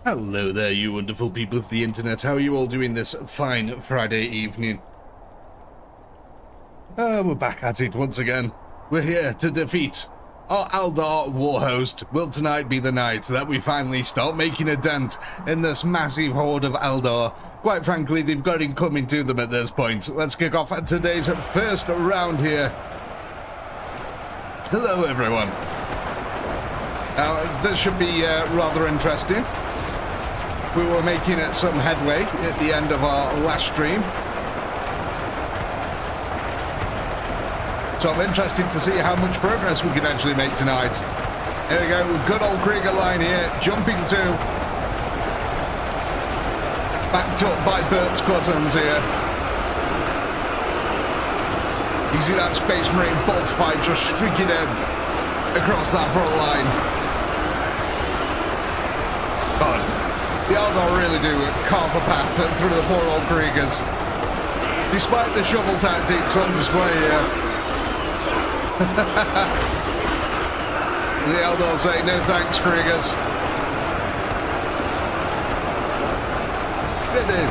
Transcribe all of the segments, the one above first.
Hello there, you wonderful people of the internet. How are you all doing this fine Friday evening? We're back at it once again. We're here to defeat our ELDAR warhost. Will tonight be the night that we finally start making a dent in this massive horde of ELDAR? Quite frankly, they've got it coming to them at this point. Let's kick off today's first round here. Hello, everyone. This should be rather interesting. We were making some headway at the end of our last stream. So I'm interested to see how much progress we can actually make tonight. Here we go, good old Krieger line here, jumping to. Backed up by Bert's cousins here. You see that Space Marine bolt fight just streaking in across that front line. God, the ELDAR really do carve a path through the poor old Kriegers. Despite the shovel tactics on display here. The ELDAR say, no thanks, Kriegers. They did.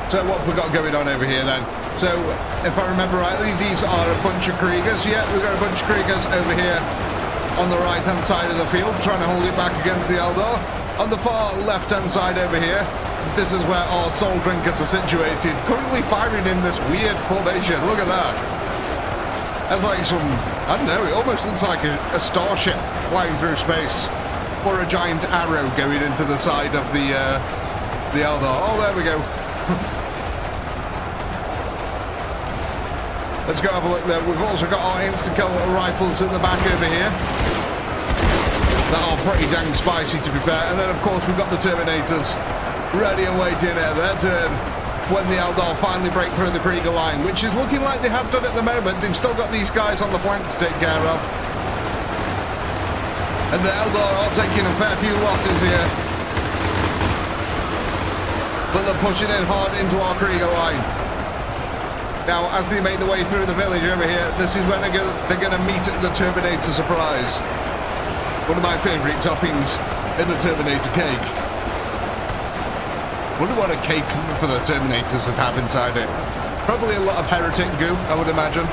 So what have we got going on over here then? So, if I remember rightly, these are a bunch of Kriegers. Yeah, we've got a bunch of Kriegers over here on the right-hand side of the field, trying to hold it back against the ELDAR. On the far left-hand side over here, this is where our soul drinkers are situated, currently firing in this weird formation. Look at that. That's like some, I don't know, it almost looks like a starship flying through space. Or a giant arrow going into the side of the ELDAR. Oh, there we go. Let's go have a look there. We've also got our insta-kill rifles in the back over here. That are pretty dang spicy, to be fair. And then, of course, we've got the Terminators ready and waiting at their turn when the ELDAR finally break through the Krieger line, which is looking like they have done at the moment. They've still got these guys on the flank to take care of. And the ELDAR are taking a fair few losses here. But they're pushing in hard into our Krieger line. Now, as they make their way through the village over here, this is when they're going to meet the Terminator surprise. One of my favourite toppings in the Terminator cake. Wonder what a cake for the Terminators would have inside it. Probably a lot of heretic goo, I would imagine.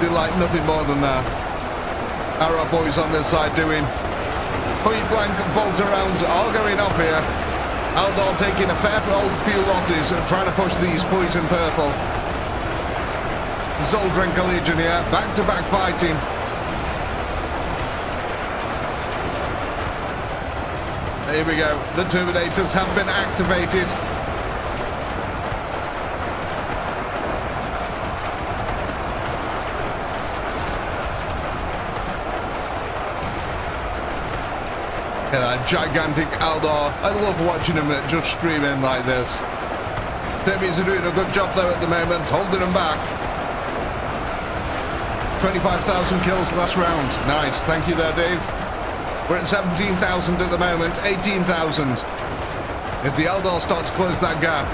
They like nothing more than that. How are our boys on this side doing? Point blank bolt rounds are going off here. ELDAR taking a fair old few losses and trying to push these poison purple. Soul Drinker Legion here, back-to-back fighting. Here we go, the Terminators have been activated. Yeah, that gigantic ELDAR. I love watching them just stream in like this. Termies are doing a good job though at the moment, holding them back. 25,000 kills last round. Nice, thank you there, Dave. We're at 17,000 at the moment, 18,000. As the ELDAR start to close that gap.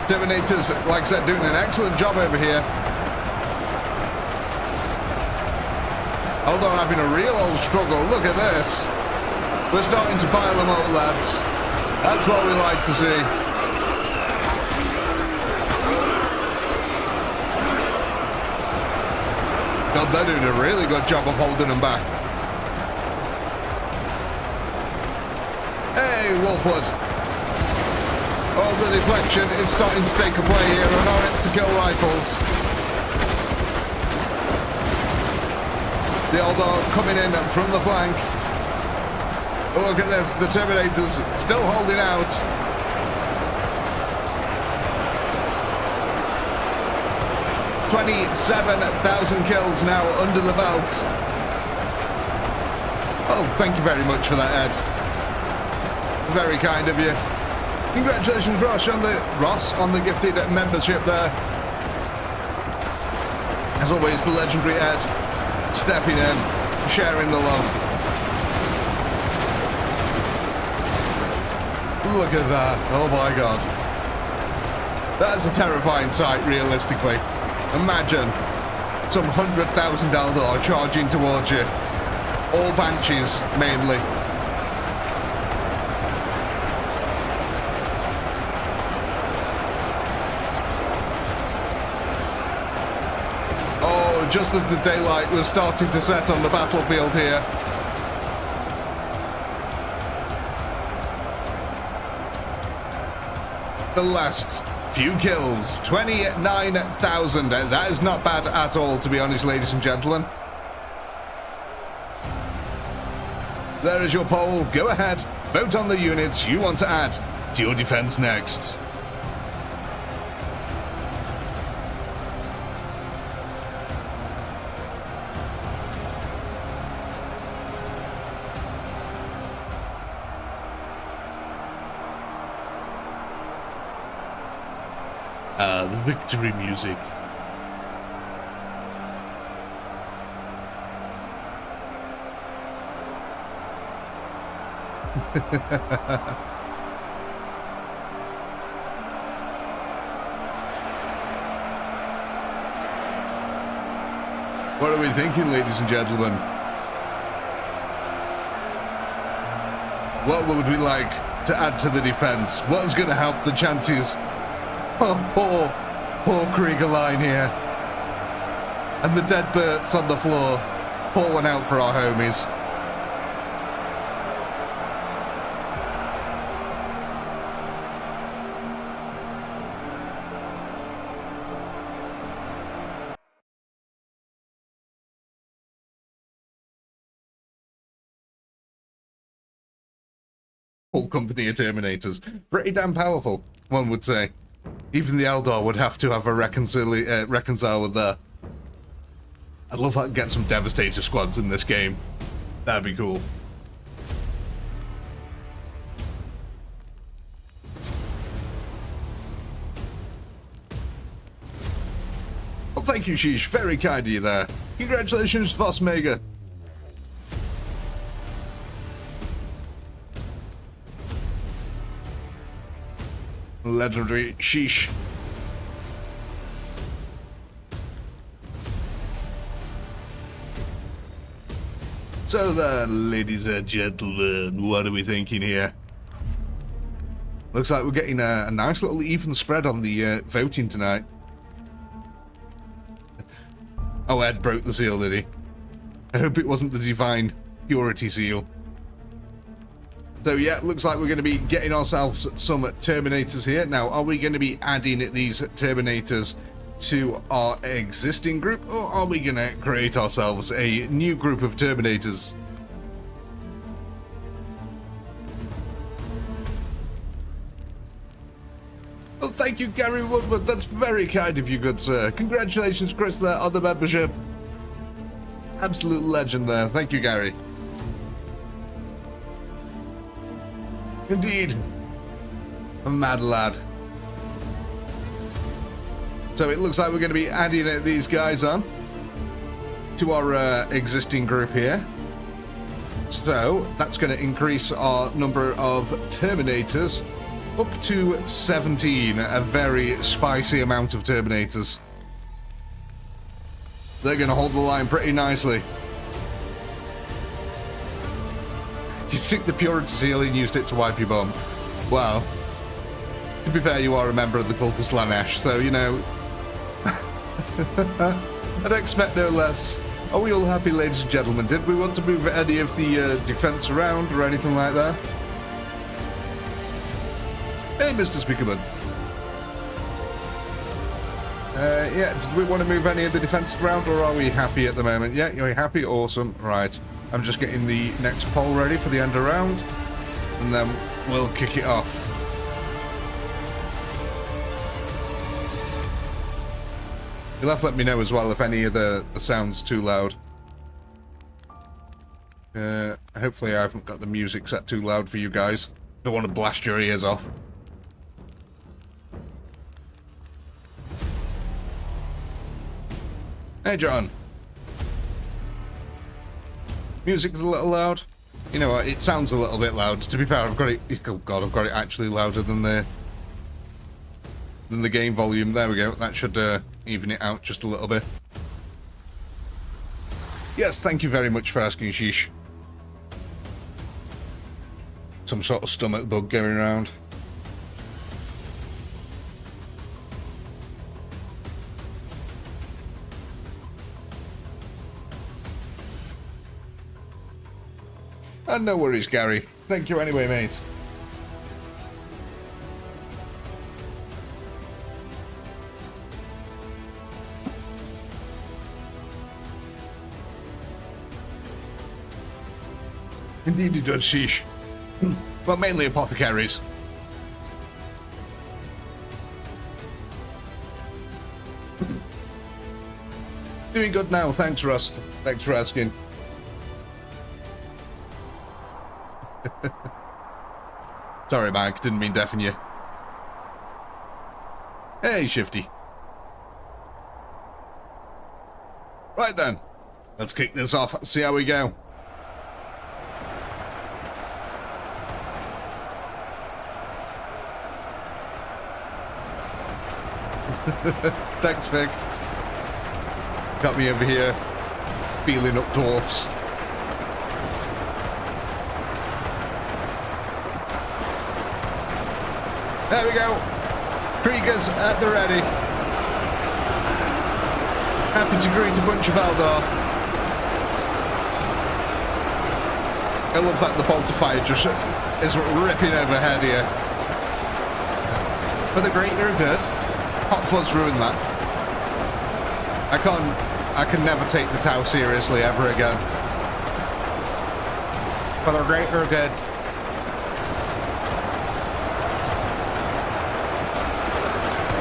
Terminators, like I said, doing an excellent job over here. ELDAR having a real old struggle. Look at this. We're starting to pile them up, lads. That's what we like to see. God, they're doing a really good job of holding them back. Hey, Wolfwood. Oh, the deflection is starting to take a play here on our insta-kill rifles. The ELDAR coming in from the flank. Oh, look at this, the Terminators still holding out. $27,000 kills now under the belt. Oh, thank you very much for that, Ed. Very kind of you. Congratulations, Ross, on the gifted membership there. As always, the legendary Ed. Stepping in, sharing the love. Look at that. Oh my God. That's a terrifying sight, realistically. Imagine some $100,000 Eldar charging towards you. All Banshees, mainly. Oh, just as the daylight was starting to set on the battlefield here. The last few kills, 29,000. That is not bad at all, to be honest, ladies and gentlemen. There is your poll. Go ahead, vote on the units you want to add to your defense next. The victory music. What are we thinking, ladies and gentlemen? What would we like to add to the defense? What is going to help the chances? Oh, poor Krieger line here. And the dead birds on the floor. Pour one out for our homies. Whole company of Terminators. Pretty damn powerful, one would say. Even the Eldar would have to have a reconcile with that. I'd love to get some Devastator squads in this game. That'd be cool. Well, thank you, Sheesh. Very kind of you there. Congratulations, Voss Mega. Legendary Sheesh. So then, ladies and gentlemen, what are we thinking here? Looks like we're getting a nice little even spread on the voting tonight. Oh, Ed broke the seal, did he? I hope it wasn't the Divine Purity seal. So yeah, looks like we're going to be getting ourselves some Terminators here. Now, are we going to be adding these Terminators to our existing group, or are we going to create ourselves a new group of Terminators? Well, thank you, Gary Woodward. That's very kind of you, good sir. Congratulations, Chris, there on the membership. Absolute legend there. Thank you, Gary. Indeed. A mad lad. So it looks like we're going to be adding these guys on to our existing group here. So that's going to increase our number of Terminators up to 17. A very spicy amount of Terminators. They're going to hold the line pretty nicely. You took the Purity seal and used it to wipe your bum. Well, to be fair, you are a member of the Cult of Slanesh, so, you know, I'd expect no less. Are we all happy, ladies and gentlemen? Did we want to move any of the defense around or anything like that? Hey, Mr. Speakerman. Yeah, did we want to move any of the defense around, or are we happy at the moment? Yeah, you're happy? Awesome. Right. I'm just getting the next poll ready for the end of round, and then we'll kick it off. You'll have to let me know as well if any of the sound's too loud. Hopefully I haven't got the music set too loud for you guys. Don't want to blast your ears off. Hey, John. Music's a little loud. You know what? It sounds a little bit loud. To be fair, I've got it. Oh God, I've got it actually louder than the than the game volume. There we go. That should even it out just a little bit. Yes, thank you very much for asking, Sheesh. Some sort of stomach bug going around. And no worries, Gary. Thank you anyway, mate. Indeed it does, Sheesh. Well, mainly apothecaries. Doing good now, thanks, Rust. Thanks for asking. Sorry, Mike, didn't mean deafen you. Hey, Shifty. Right then, let's kick this off, see how we go. Thanks, Vic. Got me over here, feeling up dwarfs. There we go. Kriegers at the ready. Happy to greet a bunch of ELDAR. I love that the bolter fire just is ripping overhead here. For the greater good. Hot Fuzz ruined that. I can never take the Tau seriously ever again. For the greater good.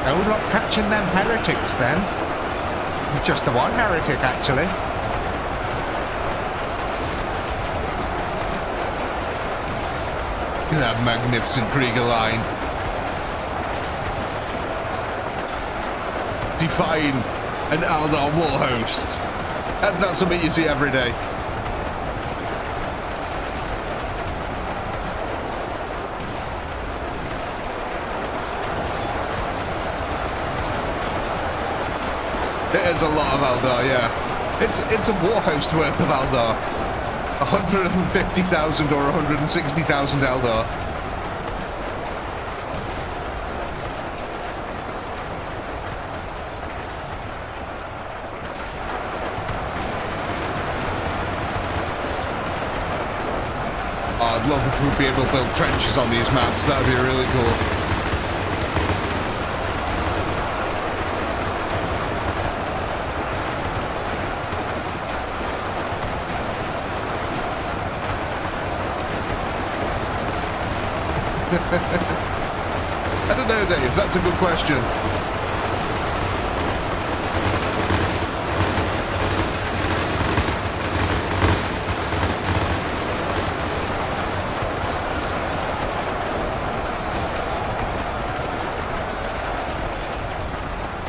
Oh, not catching them heretics then. Just the one heretic, actually. Look at that magnificent Krieger line. Defying an ELDAR warhost. That's not something you see every day. It is a lot of ELDAR, yeah. It's a warhost worth of ELDAR. 150,000 or 160,000 ELDAR. I'd love if we'd be able to build trenches on these maps. That would be really cool. I don't know, Dave. That's a good question.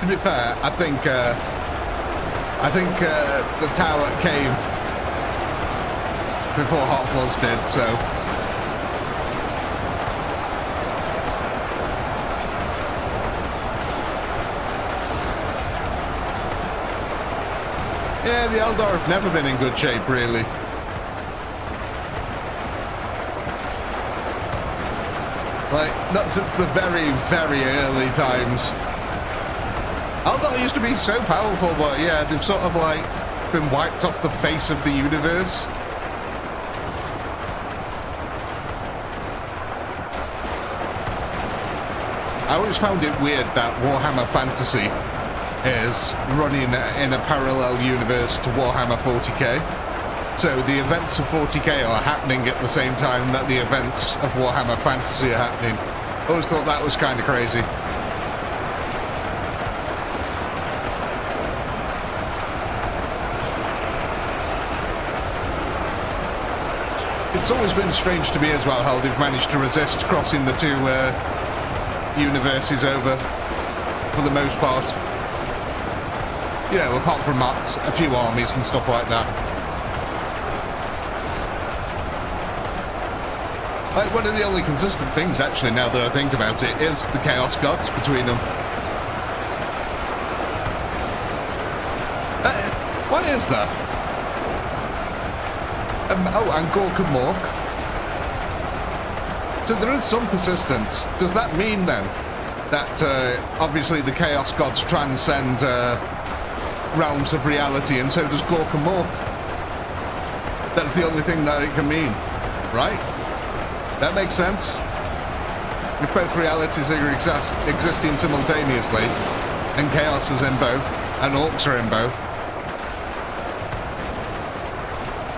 To be fair, I think the tower came before Hot Fuzz did, so. Yeah, the ELDAR have never been in good shape, really. Like, not since the very, very early times. ELDAR used to be so powerful, but yeah, they've sort of, like, been wiped off the face of the universe. I always found it weird that Warhammer Fantasy is running in a parallel universe to Warhammer 40k. So the events of 40k are happening at the same time that the events of Warhammer Fantasy are happening. I always thought that was kind of crazy. It's always been strange to me as well how they've managed to resist crossing the two universes over for the most part. You know, apart from a few armies and stuff like that. Like, one of the only consistent things, actually, now that I think about it, is the Chaos Gods between them. is there? Oh, and Gork and Mork. So there is some persistence. Does that mean then that obviously the Chaos Gods transcend realms of reality, and so does Gork and Mork? That's the only thing that it can mean, right? That makes sense. If both realities are existing simultaneously, and Chaos is in both, and Orcs are in both,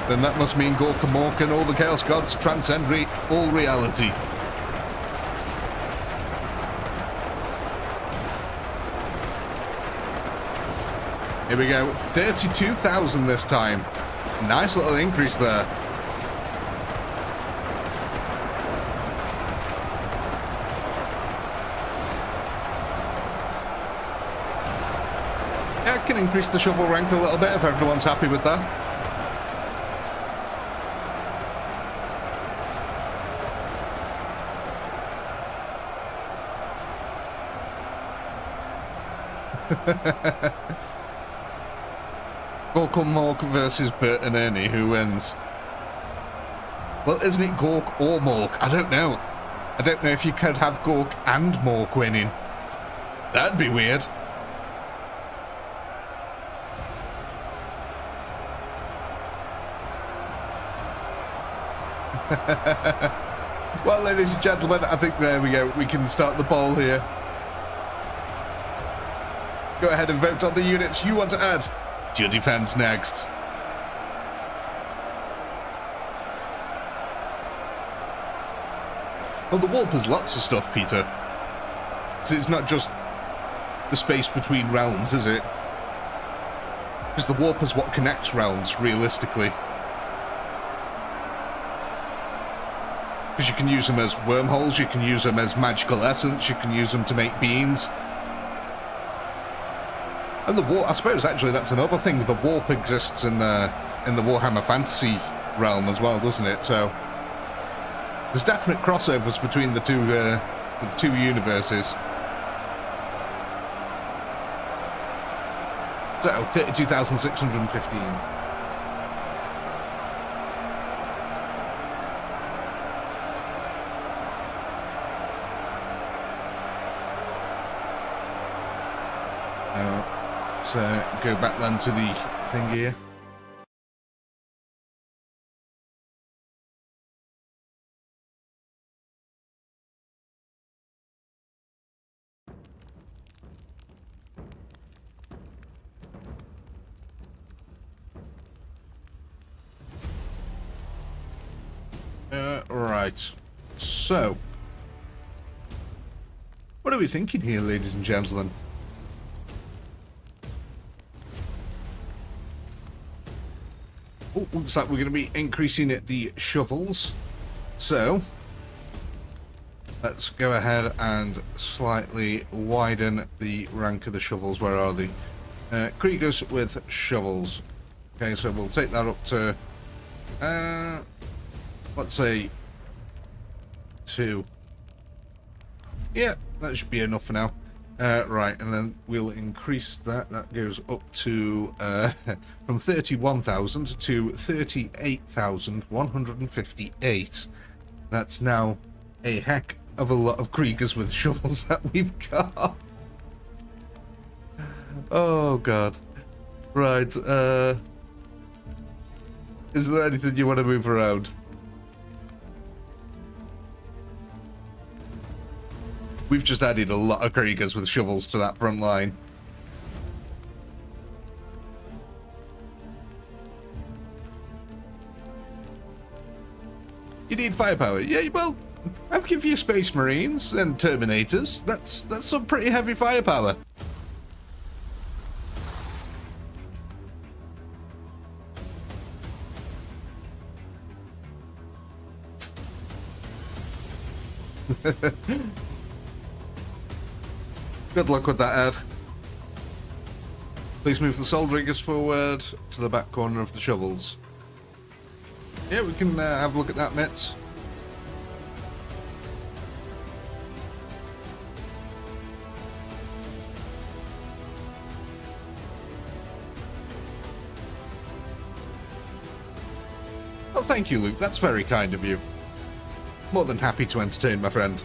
then that must mean Gork and Mork and all the Chaos Gods transcend all reality. Here we go, 32,000 this time. Nice little increase there. Yeah, I can increase the shovel rank a little bit if everyone's happy with that. Gork and Mork versus Bert and Ernie, who wins? Well, isn't it Gork or Mork? I don't know. I don't know if you could have Gork and Mork winning. That'd be weird. Well, ladies and gentlemen, I think there we go. We can start the poll here. Go ahead and vote on the units you want to add to your defense next. Well, the warp has lots of stuff, Peter. So it's not just the space between realms, is it? Because the warp is what connects realms, realistically. Because you can use them as wormholes, you can use them as magical essence, you can use them to make beans. And the warp, I suppose, actually, that's another thing. The warp exists in the Warhammer Fantasy realm as well, doesn't it? So there's definite crossovers between the two universes. So 32,615. Go back then to the thing here. Right. So, what are we thinking here, ladies and gentlemen? Oh, looks like we're going to be increasing the shovels. So, let's go ahead and slightly widen the rank of the shovels. Where are they? Kriegers with shovels. Okay, so we'll take that up to, let's say, 2. Yeah, that should be enough for now. Right, and then we'll increase that. That goes up to from 31,000 to 38,158. That's now a heck of a lot of Kriegers with shovels that we've got. Oh god. Right, is there anything you want to move around? We've just added a lot of Kriegers with shovels to that front line. You need firepower. Yeah, well, I've given you Space Marines and Terminators. That's some pretty heavy firepower. Good luck with that ad. Please move the Soul Riggers forward to the back corner of the shovels. Yeah, we can have a look at that, Mitz. thank you, Luke. That's very kind of you. More than happy to entertain, my friend.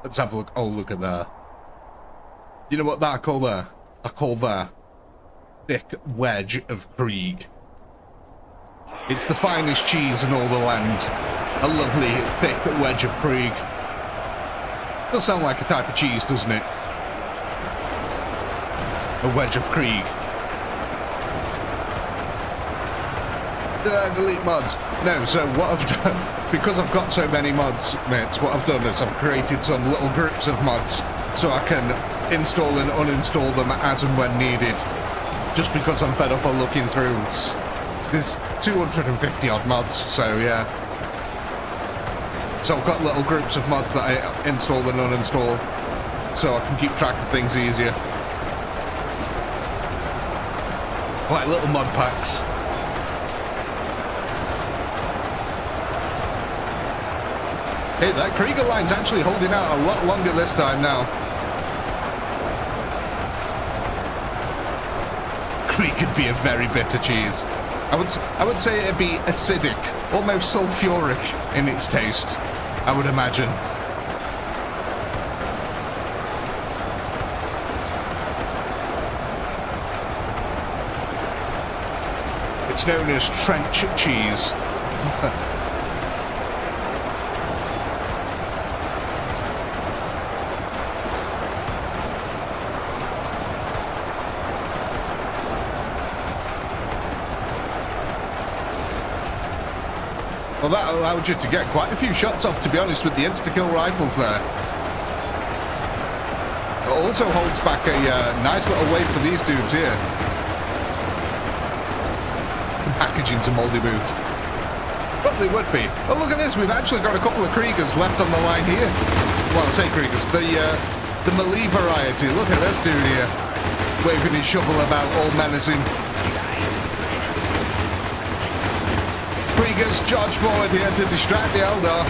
Let's have a look. Oh, look at that. You know what that I call there? I call that thick wedge of Krieg. It's the finest cheese in all the land. A lovely thick wedge of Krieg. Does sound like a type of cheese, doesn't it? A wedge of Krieg. Did I delete mods? No, so what I've done, because I've got so many mods, mates, what I've done is I've created some little groups of mods so I can install and uninstall them as and when needed. Just because I'm fed up of looking through. There's 250 odd mods, so yeah. So I've got little groups of mods that I install and uninstall so I can keep track of things easier. Like little mod packs. Hey, that Krieger line's actually holding out a lot longer this time now. Krieg could be a very bitter cheese. I would say it'd be acidic, almost sulfuric in its taste, I would imagine. It's known as trench cheese. Well, that allowed you to get quite a few shots off, to be honest, with the insta-kill rifles there. It also holds back a nice little wave for these dudes here. The packaging's a mouldy boot. Probably would be. Oh, look at this. We've actually got a couple of Kriegers left on the line here. Well, I say Kriegers. The melee variety. Look at this dude here. Waving his shovel about, all menacing. Kriegers charge forward here to distract the Eldar.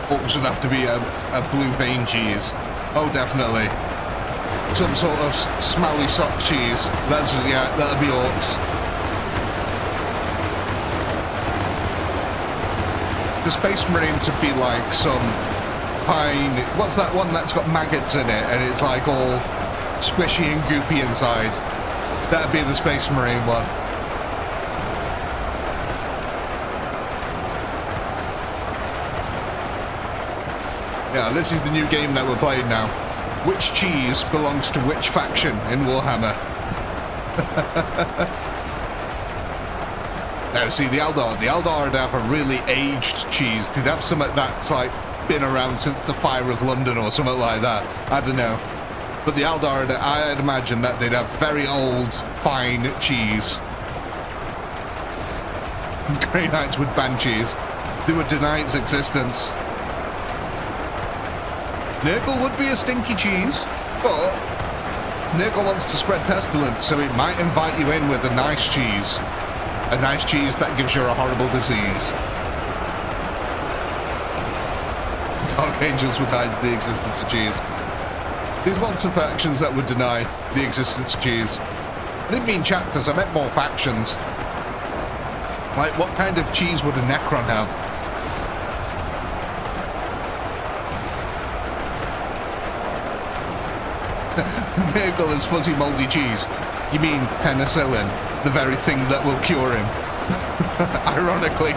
Orcs would have to be a blue vein cheese. Oh, definitely. Some sort of smelly sock cheese. That's, yeah, that'll be orcs. The Space Marines would be like some pine. What's that one that's got maggots in it and it's like all squishy and goopy inside? That'd be the Space Marine one. Yeah, this is the new game that we're playing now. Which cheese belongs to which faction in Warhammer? Now, see, the Eldar would have a really aged cheese. They'd have something that's like been around since the Fire of London or something like that. I don't know. But the Eldar, I'd imagine that they'd have very old, fine cheese. Grey Knights would ban cheese. They would deny its existence. Nurgle would be a stinky cheese, but Nurgle wants to spread pestilence, so it might invite you in with a nice cheese. A nice cheese that gives you a horrible disease. Dark Angels would hide the existence of cheese. There's lots of factions that would deny the existence of cheese. I didn't mean chapters, I meant more factions. Like, what kind of cheese would a Necron have? Nurgle is fuzzy mouldy cheese. You mean penicillin, the very thing that will cure him. Ironically.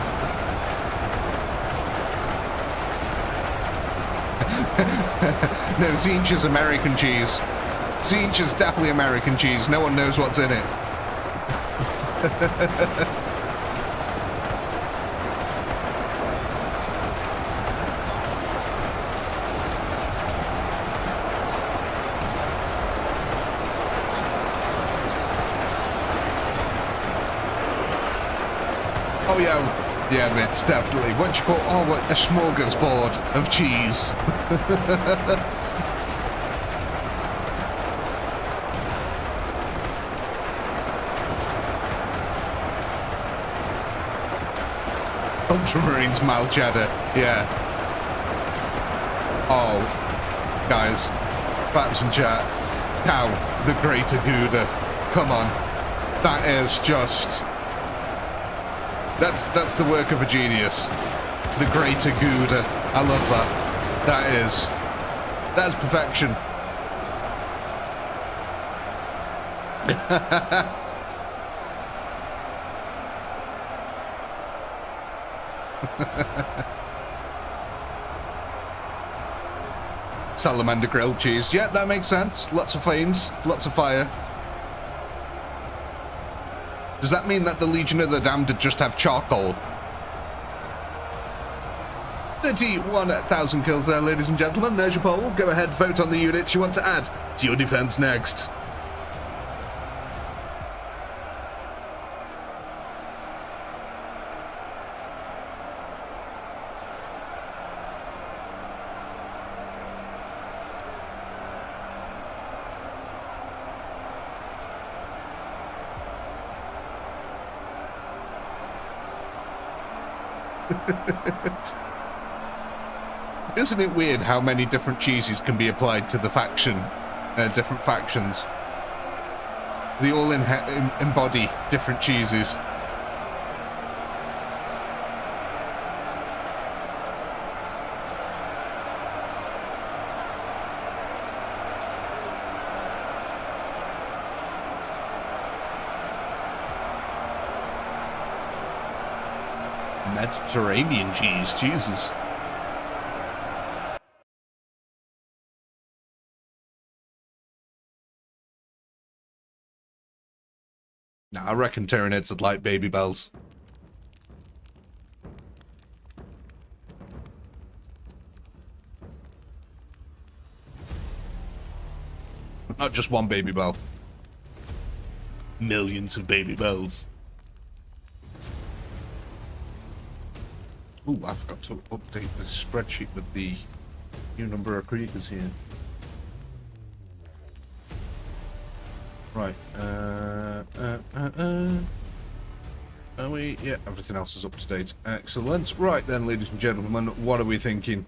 No, Zinch is American cheese. Zinch is definitely American cheese. No one knows what's in it. Oh yeah, Yeah, Mitch, definitely. What do you call... Oh, what, a smorgasbord of cheese. Ultramarines mild cheddar, yeah. Oh, guys, perhaps in chat, Tau, the Greater Gouda, come on. That is just... That's the work of a genius. The Greater Gouda, I love that. That's perfection. Salamander grilled cheese. Yeah, that makes sense. Lots of flames, lots of fire. Does that mean that the Legion of the Damned just have charcoal? 31,000 kills there, ladies and gentlemen. There's your poll. Go ahead, vote on the units you want to add to your defense next. Isn't it weird how many different cheeses can be applied to the faction, different factions? They all embody different cheeses. Mediterranean cheese, Jesus. Nah, I reckon Tyranids would like baby bells. Not just one baby bell. Millions of baby bells. Ooh, I forgot to update the spreadsheet with the new number of creatures here. Right, are we? Yeah, everything else is up to date. Excellent. Right then, ladies and gentlemen, what are we thinking?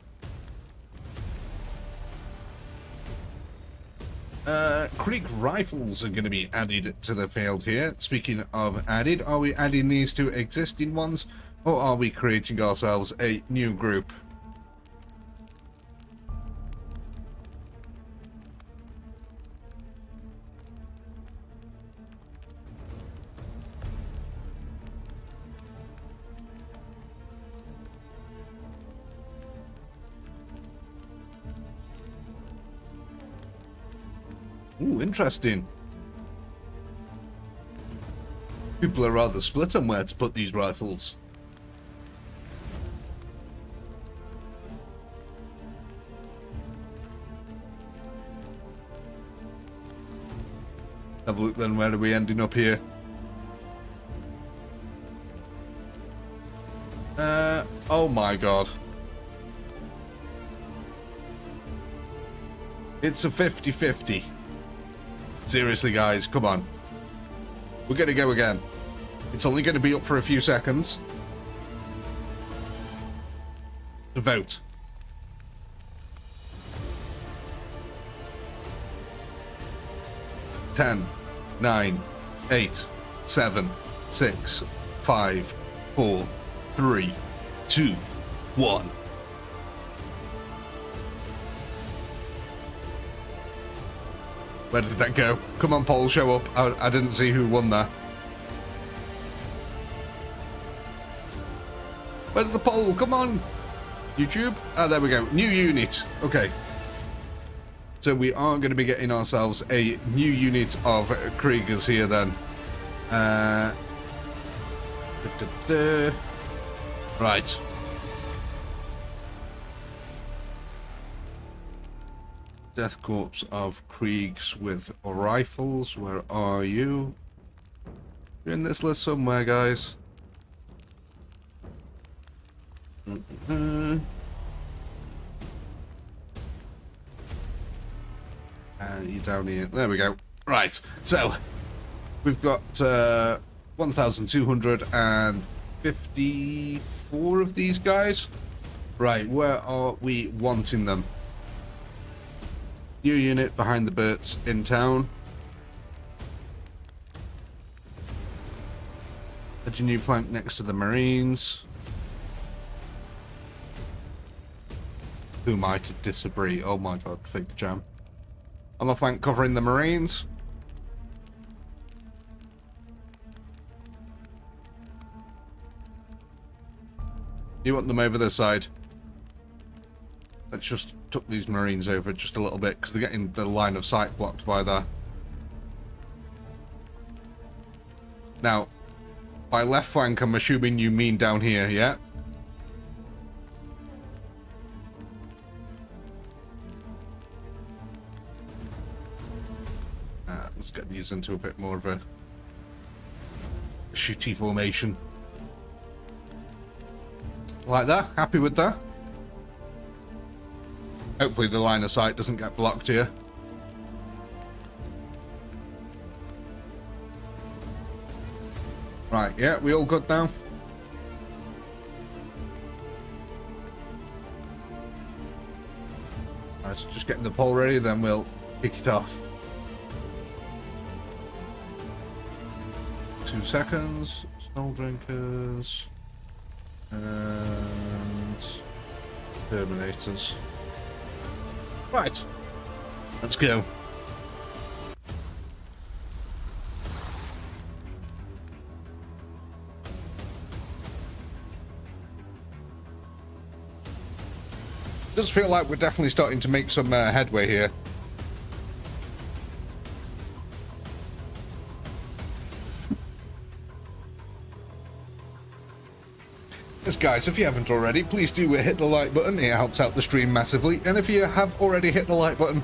Krieg rifles are going to be added to the field here. Speaking of added, are we adding these to existing ones, or are we creating ourselves a new group? Ooh, interesting. People are rather split on where to put these rifles. Have a look then, where are we ending up here? Oh my god. It's a 50-50. Seriously, guys, come on. We're gonna go again. It's only gonna be up for a few seconds. To vote. Ten, 9, 8, 7, 6, 5, 4, 3, 2, 1. Where did that go? Come on, poll, show up. I didn't see who won that. Where's the poll? Come on. YouTube? Ah, there we go. New unit. Okay. So we are going to be getting ourselves a new unit of Kriegers here then. Right. Death Corps of Kriegs with rifles. Where are you? You're in this list somewhere, guys. And you're down here. There we go. Right. So we've got 1,254 of these guys. Right. Where are we wanting them? New unit behind the Burts in town. Add your new flank next to the Marines. Who am I to disagree? Oh my god, fake jam. On the flank covering the Marines. You want them over this side. Let's just tuck these Marines over just a little bit because they're getting the line of sight blocked by there. Now, by left flank, I'm assuming you mean down here, yeah? Let's get these into a bit more of a shooty formation. Like that? Happy with that? Hopefully the line of sight doesn't get blocked here. Right, yeah, we all good now? Right, so just getting the poll ready, then we'll kick it off. 2 seconds. Snow drinkers. And Terminators. Right. Let's go. Does feel like we're definitely starting to make some headway here. Yes, guys, if you haven't already, please do hit the like button. It helps out the stream massively. And if you have already hit the like button,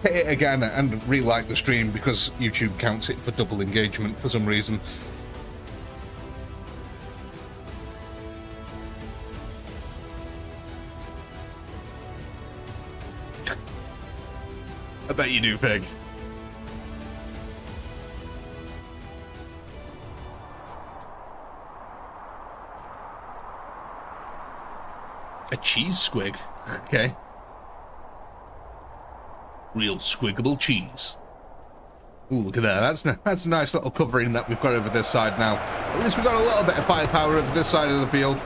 hit it again and re-like the stream because YouTube counts it for double engagement for some reason. I bet you do, Fig. A cheese squig. Okay. Real squiggable cheese. Ooh, look at that. That's a nice little covering that we've got over this side now. At least we've got a little bit of firepower over this side of the field.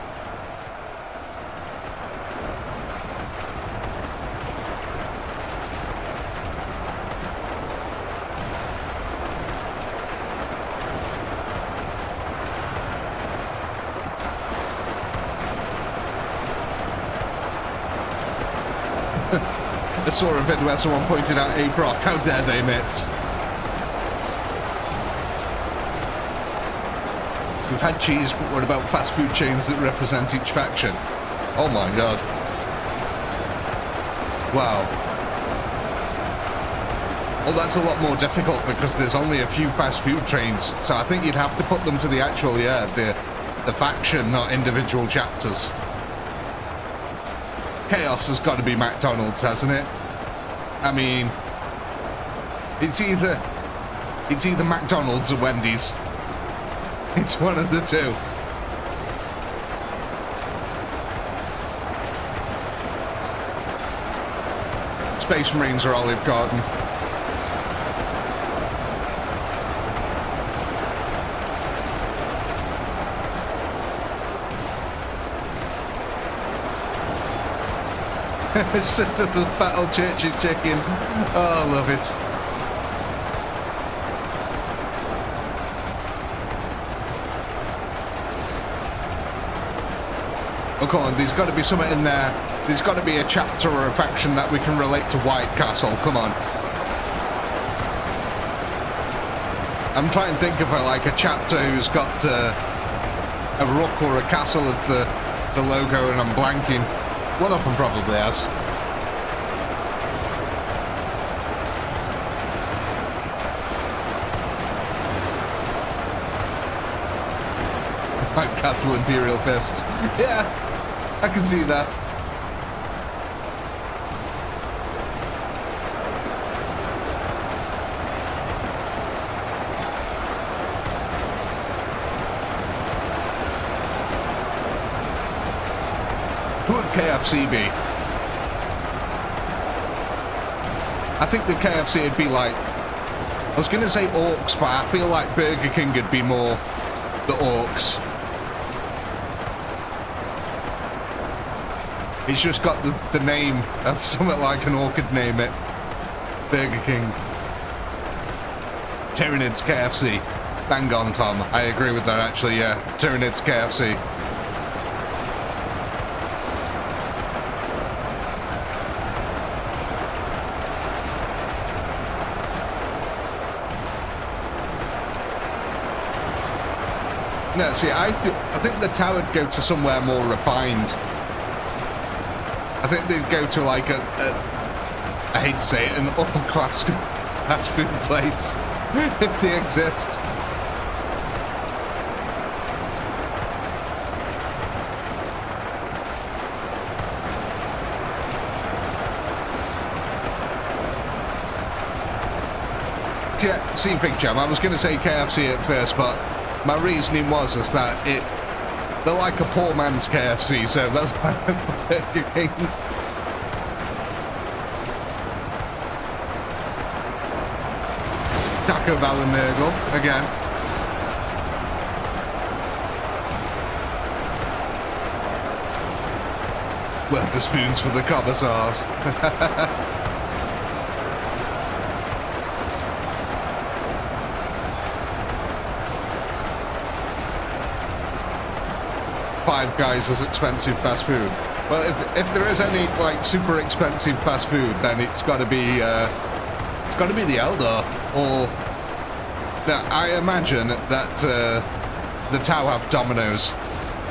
I saw a vid where someone pointed out, "Hey Brock, how dare they, mates?" We've had cheese, but what about fast food chains that represent each faction? Oh my god. Wow. Well, that's a lot more difficult because there's only a few fast food chains, so I think you'd have to put them to the actual, the faction, not individual chapters. Chaos has got to be McDonald's, hasn't it? I mean, it's either McDonald's or Wendy's. It's one of the two. Space Marines are Olive Garden. It's just a battle church chicken. Oh, I love it. Oh, come on, there's got to be something in there. There's got to be a chapter or a faction that we can relate to White Castle. Come on. I'm trying to think of a chapter who's got a rook or a castle as the logo, and I'm blanking. One of them probably has. Like Castle Imperial Fist. Yeah. I can see that. Who would KFC be? I think the KFC would be like, I was going to say orcs, but I feel like Burger King would be more the orcs. It's just got the name of something like an orc could name it. Burger King. Tyranids KFC. Bang on, Tom. I agree with that, actually, yeah. Tyranids KFC. No, see, I think the tower would go to somewhere more refined. I think they'd go to like I hate to say it, an upper class fast food place, if they exist. Yeah, see, Big Jam, I was going to say KFC at first, but my reasoning was that they're like a poor man's KFC, so that's why I went for Burger King. Taco Bell and Nurgle, again. Worth the spoons for the commissars. Five Guys as expensive fast food. Well, if there is any like super expensive fast food, then it's got to be the ELDAR. Or now I imagine that the Tau have Domino's,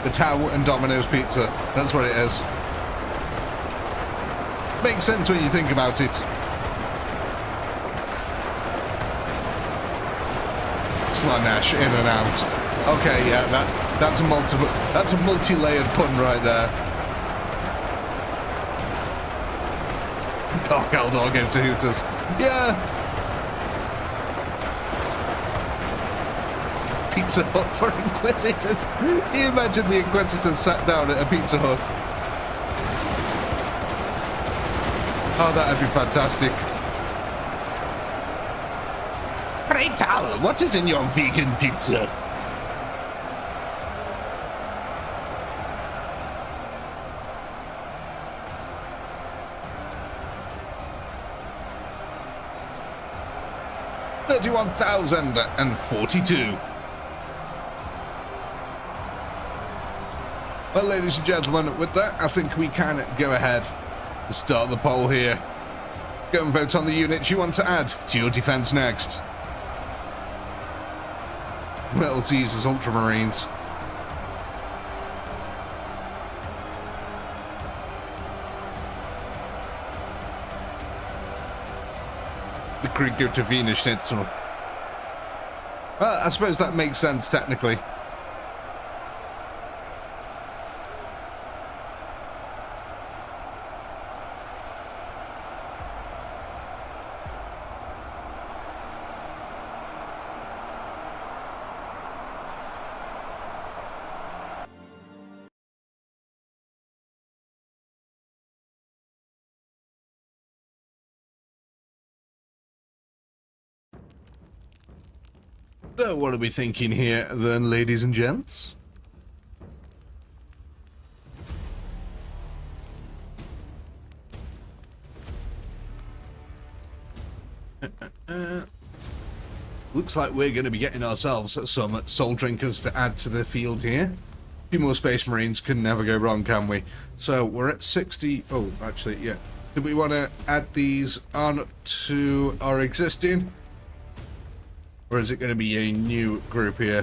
the Tau and Domino's pizza. That's what it is. Makes sense when you think about it. Slanesh in and out. Okay, yeah, that's a multi-layered pun right there. Dark Eldar go to Hooters. Yeah. Pizza Hut for Inquisitors. Can you imagine the Inquisitors sat down at a Pizza Hut? Oh, that'd be fantastic. Pray tell, what is in your vegan pizza? $31,042. Well, ladies and gentlemen, with that, I think we can go ahead and start the poll here. Go and vote on the units you want to add to your defense next. Little Caesars Ultramarines. The Krieg go to Wiener Schnitzel. Well, I suppose that makes sense technically. So what are we thinking here then, ladies and gents? Looks like we're going to be getting ourselves some soul drinkers to add to the field here. A few more Space Marines can never go wrong, can we? So we're at 60. Oh, actually, yeah. Do we want to add these on to our existing? Or is it going to be a new group here?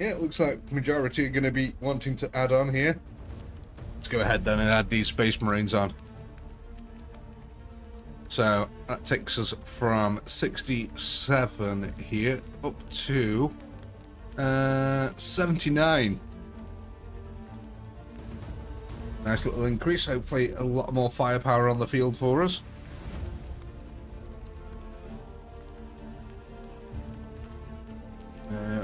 Yeah, it looks like majority are going to be wanting to add on here. Let's go ahead then and add these Space Marines on. So that takes us from 67 here up to 79. Nice little increase. Hopefully a lot more firepower on the field for us.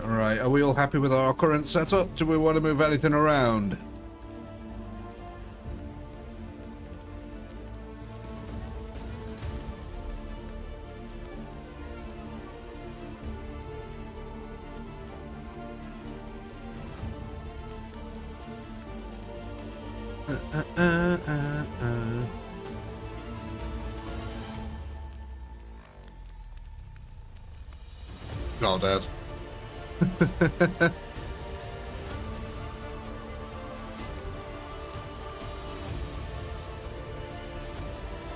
Right, are we all happy with our current setup? Do we want to move anything around? Oh, Dad.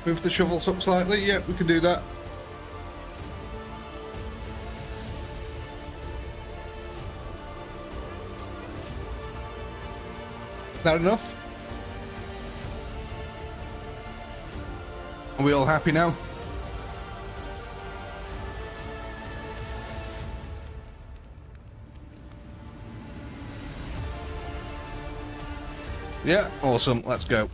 Move the shovels up slightly. Yeah, we can do that. That enough? Are we all happy now? Yeah, awesome. Let's go.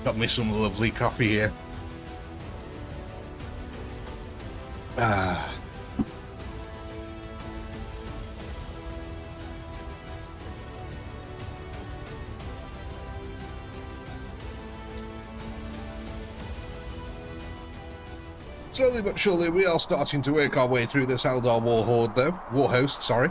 Got me some lovely coffee here. Ah. Slowly but surely we are starting to work our way through this ELDAR war horde though. Warhost, sorry.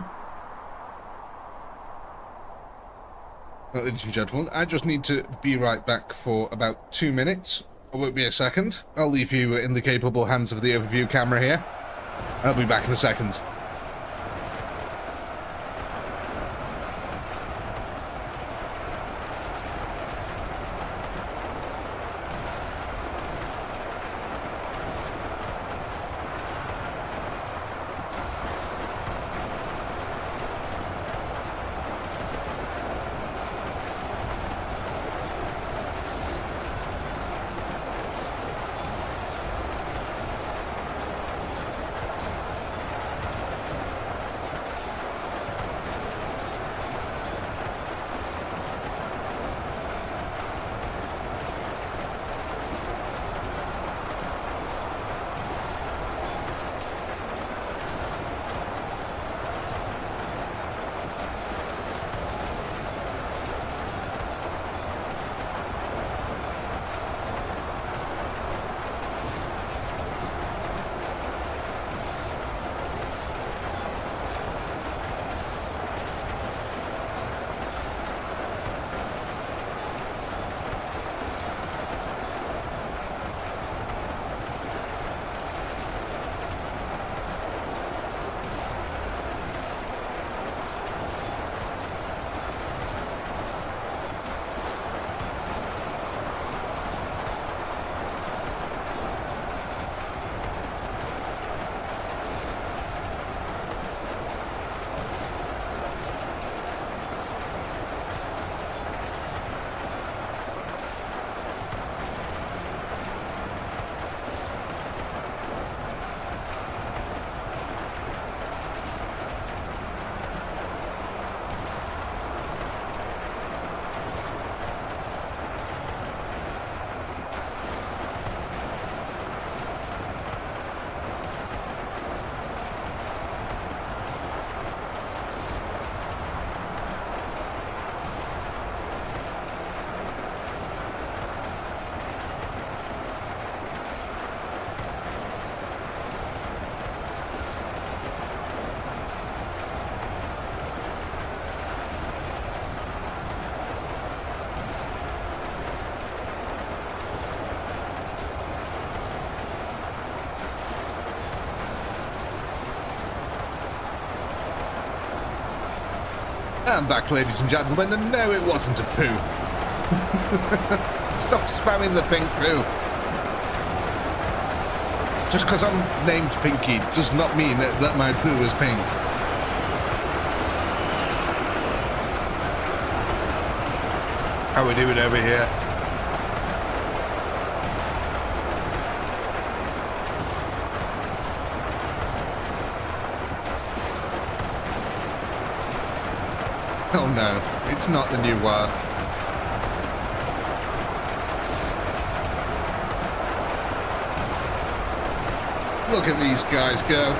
Ladies and gentlemen, I just need to be right back for about 2 minutes. It won't be a second. I'll leave you in the capable hands of the overview camera here. I'll be back in a second. I'm back, ladies and gentlemen, and no, it wasn't a poo. Stop spamming the pink poo. Just because I'm named Pinky does not mean that my poo is pink. How are we doing over here? Oh no, it's not the new Waaagh. Look at these guys go.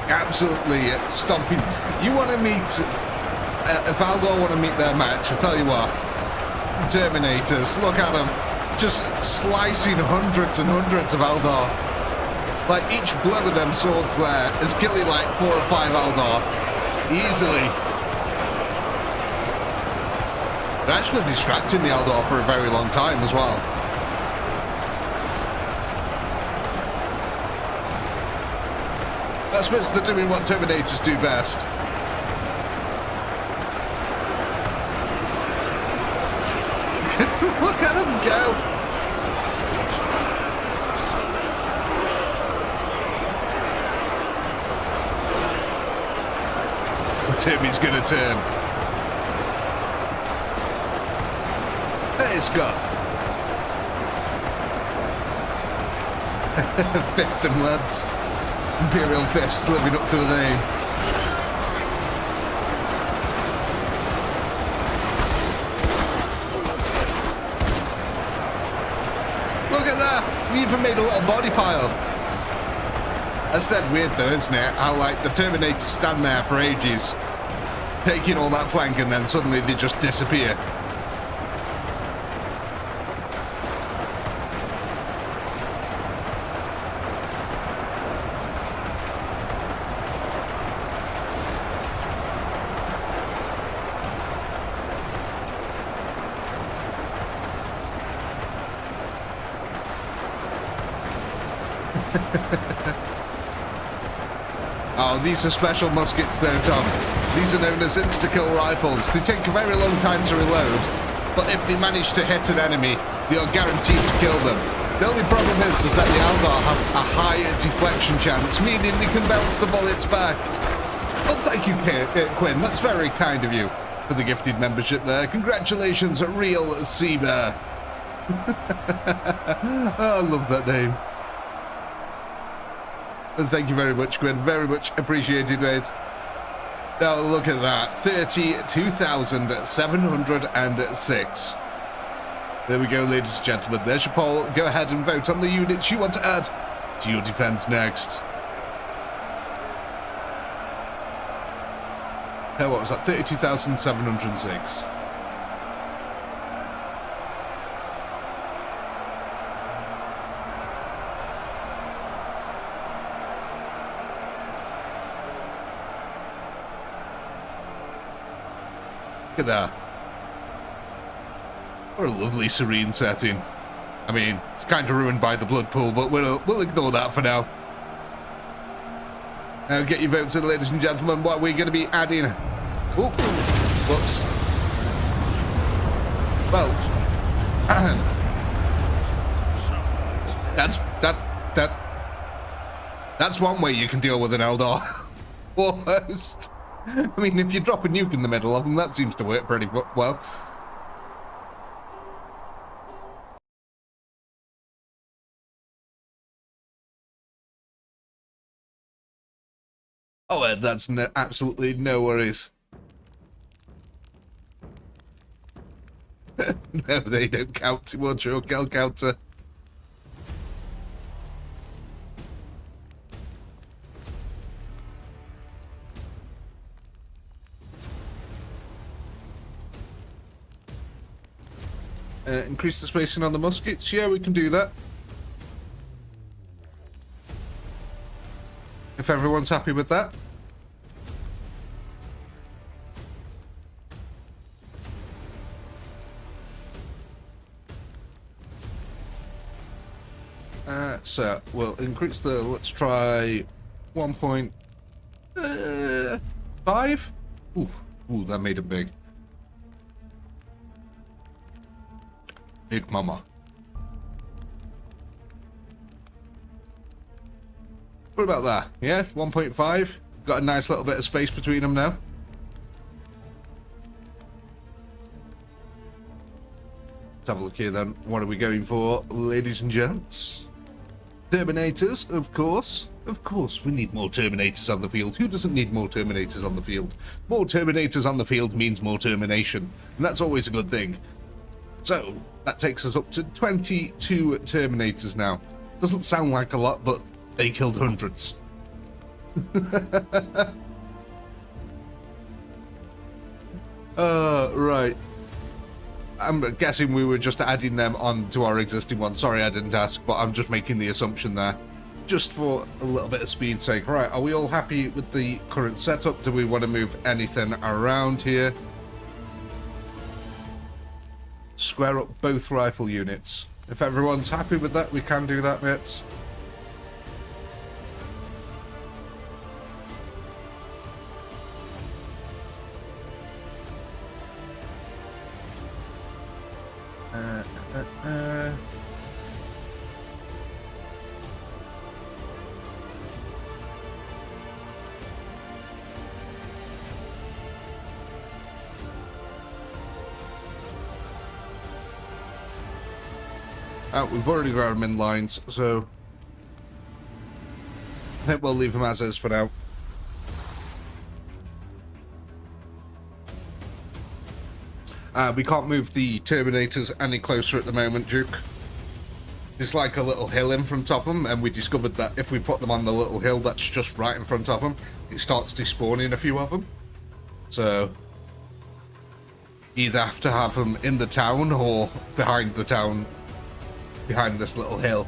Absolutely stomping. You want to meet... if Eldar want to meet their match, I tell you what. Terminators, look at them. Just slicing hundreds and hundreds of Eldar. Like, each blow of them swords there is killing like 4 or 5 Eldar. Easily. They're actually distracting the Eldar for a very long time as well. I suppose they're doing what Terminators do best. Look at them go! Timmy's gonna turn. Hey, Scott. Fist him, lads. Imperial Fist living up to the name. Look at that! We even made a little body pile. That's dead weird though, isn't it? How like the Terminators stand there for ages, taking all that flank, and then suddenly they just disappear. Oh, these are special muskets though, Tom. These are known as insta-kill rifles. They take a very long time to reload, but if they manage to hit an enemy, they are guaranteed to kill them. The only problem is that the Eldar have a high deflection chance, meaning they can bounce the bullets back. Well, thank you, Quinn. That's very kind of you for the gifted membership there. Congratulations, Real Seabear. Oh, I love that name. Thank you very much, Quinn. Very much appreciated, mate. Now, look at that. 32,706. There we go, ladies and gentlemen. There's your poll. Go ahead and vote on the units you want to add to your defense next. What was that? 32,706. Look at that. What a lovely serene setting. I mean, it's kind of ruined by the blood pool, but we'll ignore that for now. Now get your votes in, ladies and gentlemen. What we're going to be adding. Ooh, whoops. Well, that's one way you can deal with an Eldar. Warhost. I mean, if you drop a nuke in the middle of them, that seems to work pretty well. Oh, that's absolutely no worries. No, they don't count towards your kill counter. Increase the spacing on the muskets. Yeah, we can do that. If everyone's happy with that. So we'll increase the, let's try 1.5. Ooh, ooh, that made him big. Big mama. What about that? Yeah, 1.5. Got a nice little bit of space between them now. Let's have a look here then. What are we going for, ladies and gents? Terminators, of course. Of course, we need more Terminators on the field. Who doesn't need more Terminators on the field? More Terminators on the field means more termination, and that's always a good thing. So, that takes us up to 22 Terminators now. Doesn't sound like a lot, but they killed hundreds. Right. I'm guessing we were just adding them on to our existing one. Sorry I didn't ask, but I'm just making the assumption there. Just for a little bit of speed's sake. Right, are we all happy with the current setup? Do we want to move anything around here? Square up both rifle units. If everyone's happy with that, we can do that, mates. We've already got them in lines, so I think we'll leave them as is for now. We can't move the Terminators any closer at the moment, Duke. There's like a little hill in front of them, and we discovered that if we put them on the little hill that's just right in front of them, it starts despawning a few of them. So either have to have them in the town or behind the town, behind this little hill.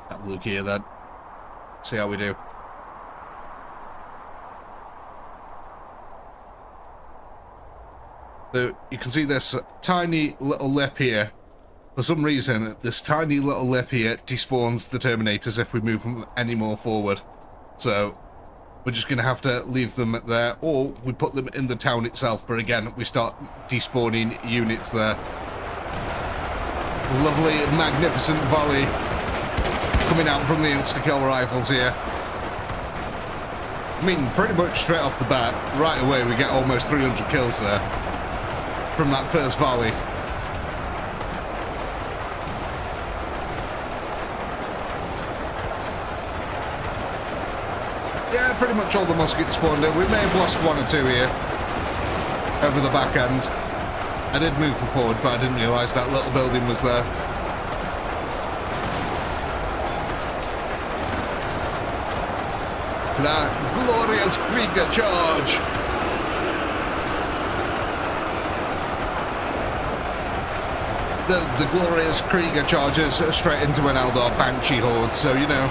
Have a look here then. See how we do. So you can see this tiny little lip here. For some reason, this tiny little lip here despawns the Terminators if we move them any more forward. So we're just going to have to leave them there, or we put them in the town itself. But again, we start despawning units there. Lovely, magnificent volley coming out from the insta-kill rifles here. I mean, pretty much straight off the bat, right away, we get almost 300 kills there from that first volley. Yeah, pretty much all the muskets spawned in. We may have lost one or two here over the back end. I did move forward, but I didn't realise that little building was there. That glorious Krieger charge! The glorious Krieger charges straight into an ELDAR Banshee horde, so you know.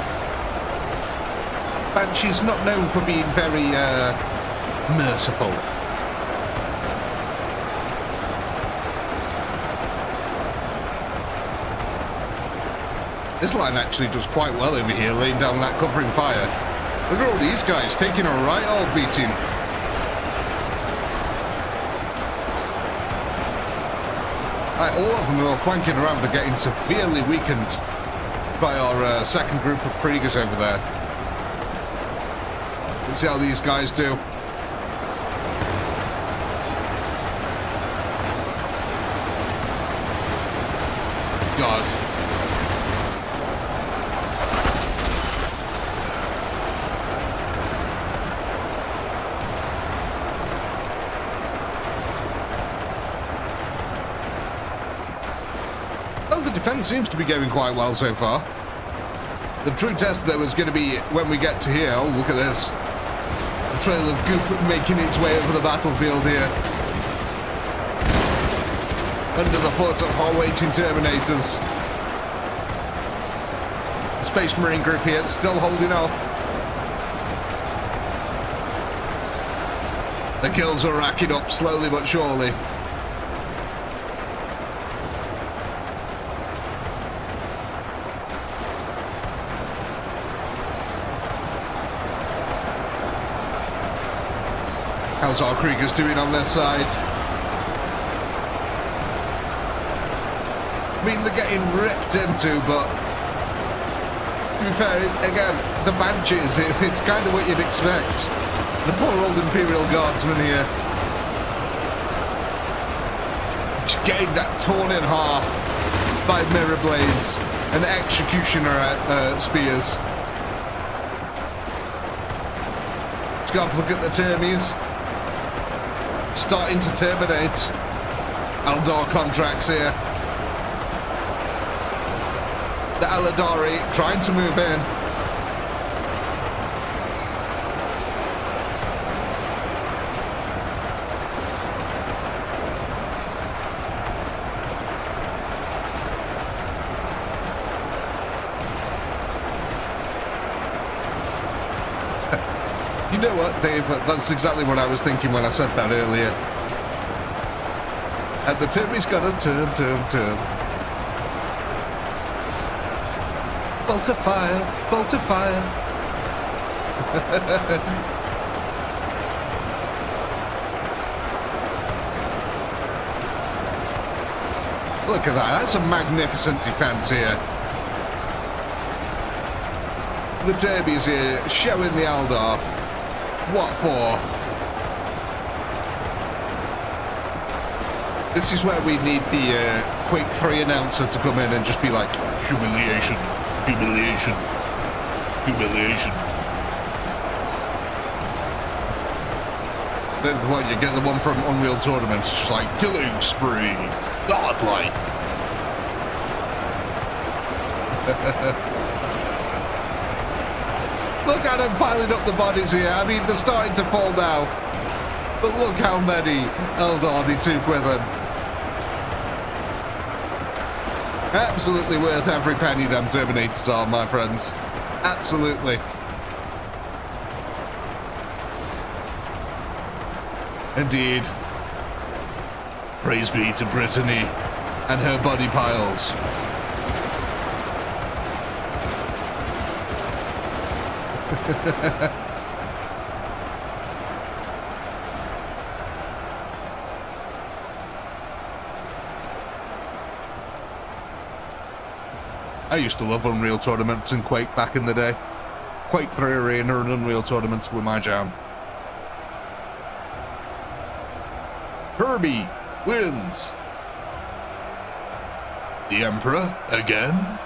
Banshee's not known for being very merciful. This line actually does quite well over here, laying down that covering fire. Look at all these guys taking a right old beating. All of them who are flanking around are getting severely weakened by our second group of Kriegers over there. Let's see how these guys do. God. Well, the defense seems to be going quite well so far. The true test, though, is going to be when we get to here. Oh, look at this. A trail of goop making its way over the battlefield here. Under the foot of our waiting Terminators. Space Marine group here, still holding on. The kills are racking up slowly but surely. How's our Kriegers doing on their side? I mean, they're getting ripped into, but to be fair, again, the Banshees, it's kind of what you'd expect. The poor old Imperial Guardsmen here. Just getting that torn in half by mirror blades and executioner spears. Just got to look at the Termies. Starting to terminate ELDAR contracts here. The Eldari trying to move in. You know what, Dave? That's exactly what I was thinking when I said that earlier. And the Termie's got to turn. Bolt of fire, bolt of fire. Look at that, that's a magnificent defense here. The Termies here showing the Eldar. What for? This is where we need the Quake 3 announcer to come in and just be like, humiliation, humiliation, humiliation. Then what, you get the one from Unreal Tournament, it's just like, killing spree, godlike. Look at them piling up the bodies here. I mean, they're starting to fall now. But look how many Eldar they took with them. Absolutely worth every penny them Terminators are, my friends. Absolutely. Indeed. Praise be to Brittany and her body piles. I used to love Unreal Tournaments and Quake back in the day. Quake 3 Arena and Unreal Tournaments were my jam. Kirby wins. The Emperor again?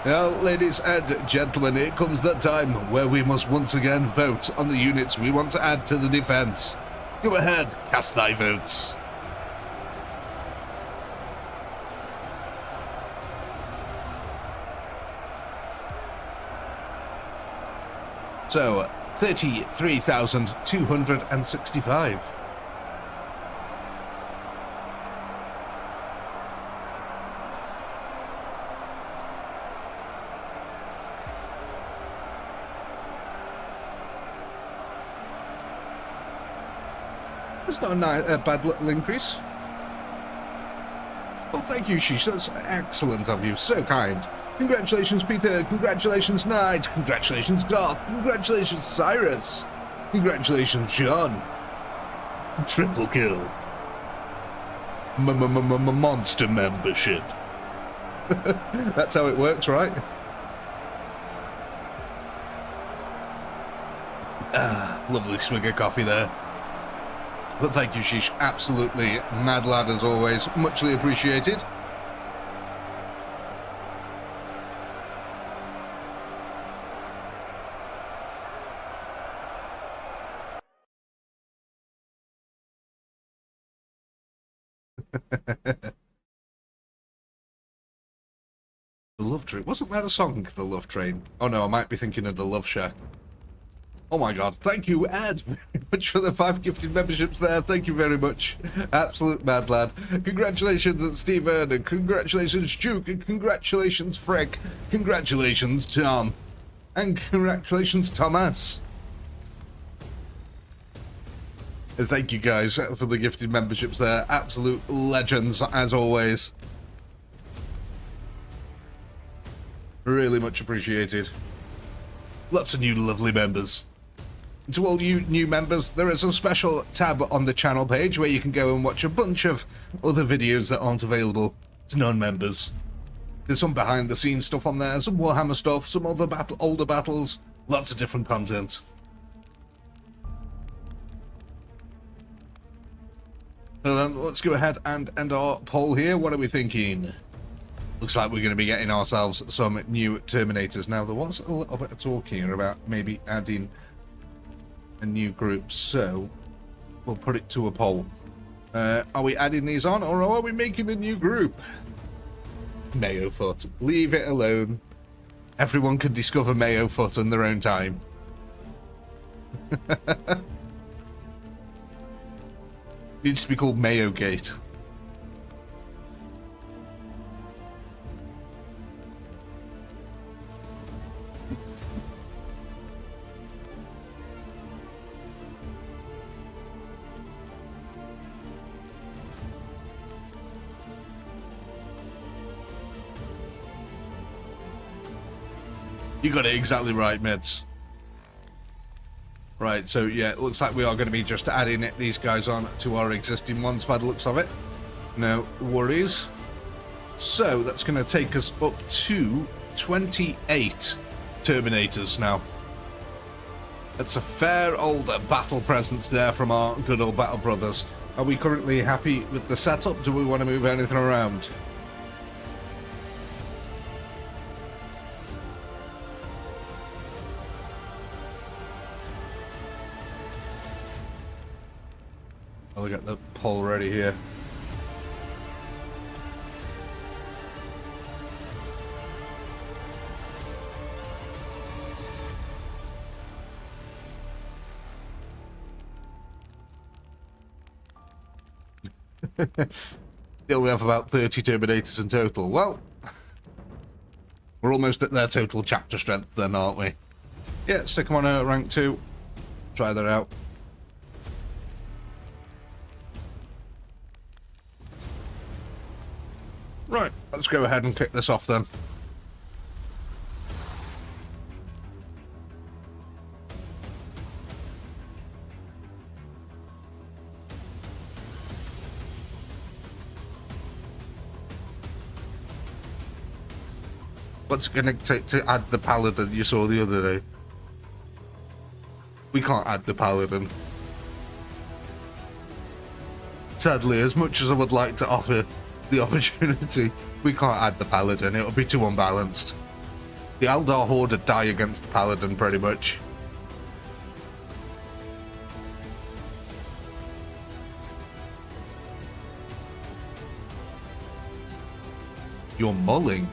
Now, ladies and gentlemen, here comes that time where we must once again vote on the units we want to add to the defense. Go ahead, cast thy votes. So, 33,265. That's not a bad little increase. Well, thank you, Sheesh. That's excellent of you. So kind. Congratulations, Peter. Congratulations, Knight. Congratulations, Darth. Congratulations, Cyrus. Congratulations, John. Triple kill. Monster membership. That's how it works, right? Ah, lovely swig of coffee there. But thank you, Sheesh. Absolutely mad lad as always. Muchly appreciated. The Love Train. Wasn't that a song, The Love Train? Oh no, I might be thinking of The Love Shack. Oh my god, thank you, Ed, very much for the 5 gifted memberships there. Thank you very much. Absolute mad lad. Congratulations, Stephen, and congratulations, Duke, and congratulations, Frick. Congratulations, Tom. And congratulations, Thomas. And thank you guys for the gifted memberships there. Absolute legends, as always. Really much appreciated. Lots of new lovely members. To all you new members, there is a special tab on the channel page where you can go and watch a bunch of other videos that aren't available to non-members. There's some behind-the-scenes stuff on there, some Warhammer stuff, some other older battles, lots of different content. So then, let's go ahead and end our poll here. What are we thinking? Looks like we're going to be getting ourselves some new Terminators. Now, there was a little bit of talk here about maybe adding a new group, so we'll put it to a poll. Are we adding these on, or are we making a new group? Mayo Foot. Leave it alone. Everyone can discover Mayo Foot in their own time. Needs to be called Mayo Gate. You got it exactly right, Mids. Right, so yeah, it looks like we are going to be just adding these guys on to our existing ones by the looks of it. No worries. So that's going to take us up to 28 Terminators now. That's a fair old battle presence there from our good old Battle Brothers. Are we currently happy with the setup? Do we want to move anything around? I'll get the poll ready here. They only have about 30 Terminators in total. Well, we're almost at their total chapter strength then, aren't we? Yeah, stick them on a rank 2. Try that out. Right, let's go ahead and kick this off then. What's it gonna take to add the Paladin you saw the other day? We can't add the Paladin. Sadly, as much as I would like to offer the opportunity, we can't add the Paladin. It'll be too unbalanced. The ELDAR Horde would die against the Paladin pretty much. You're mulling.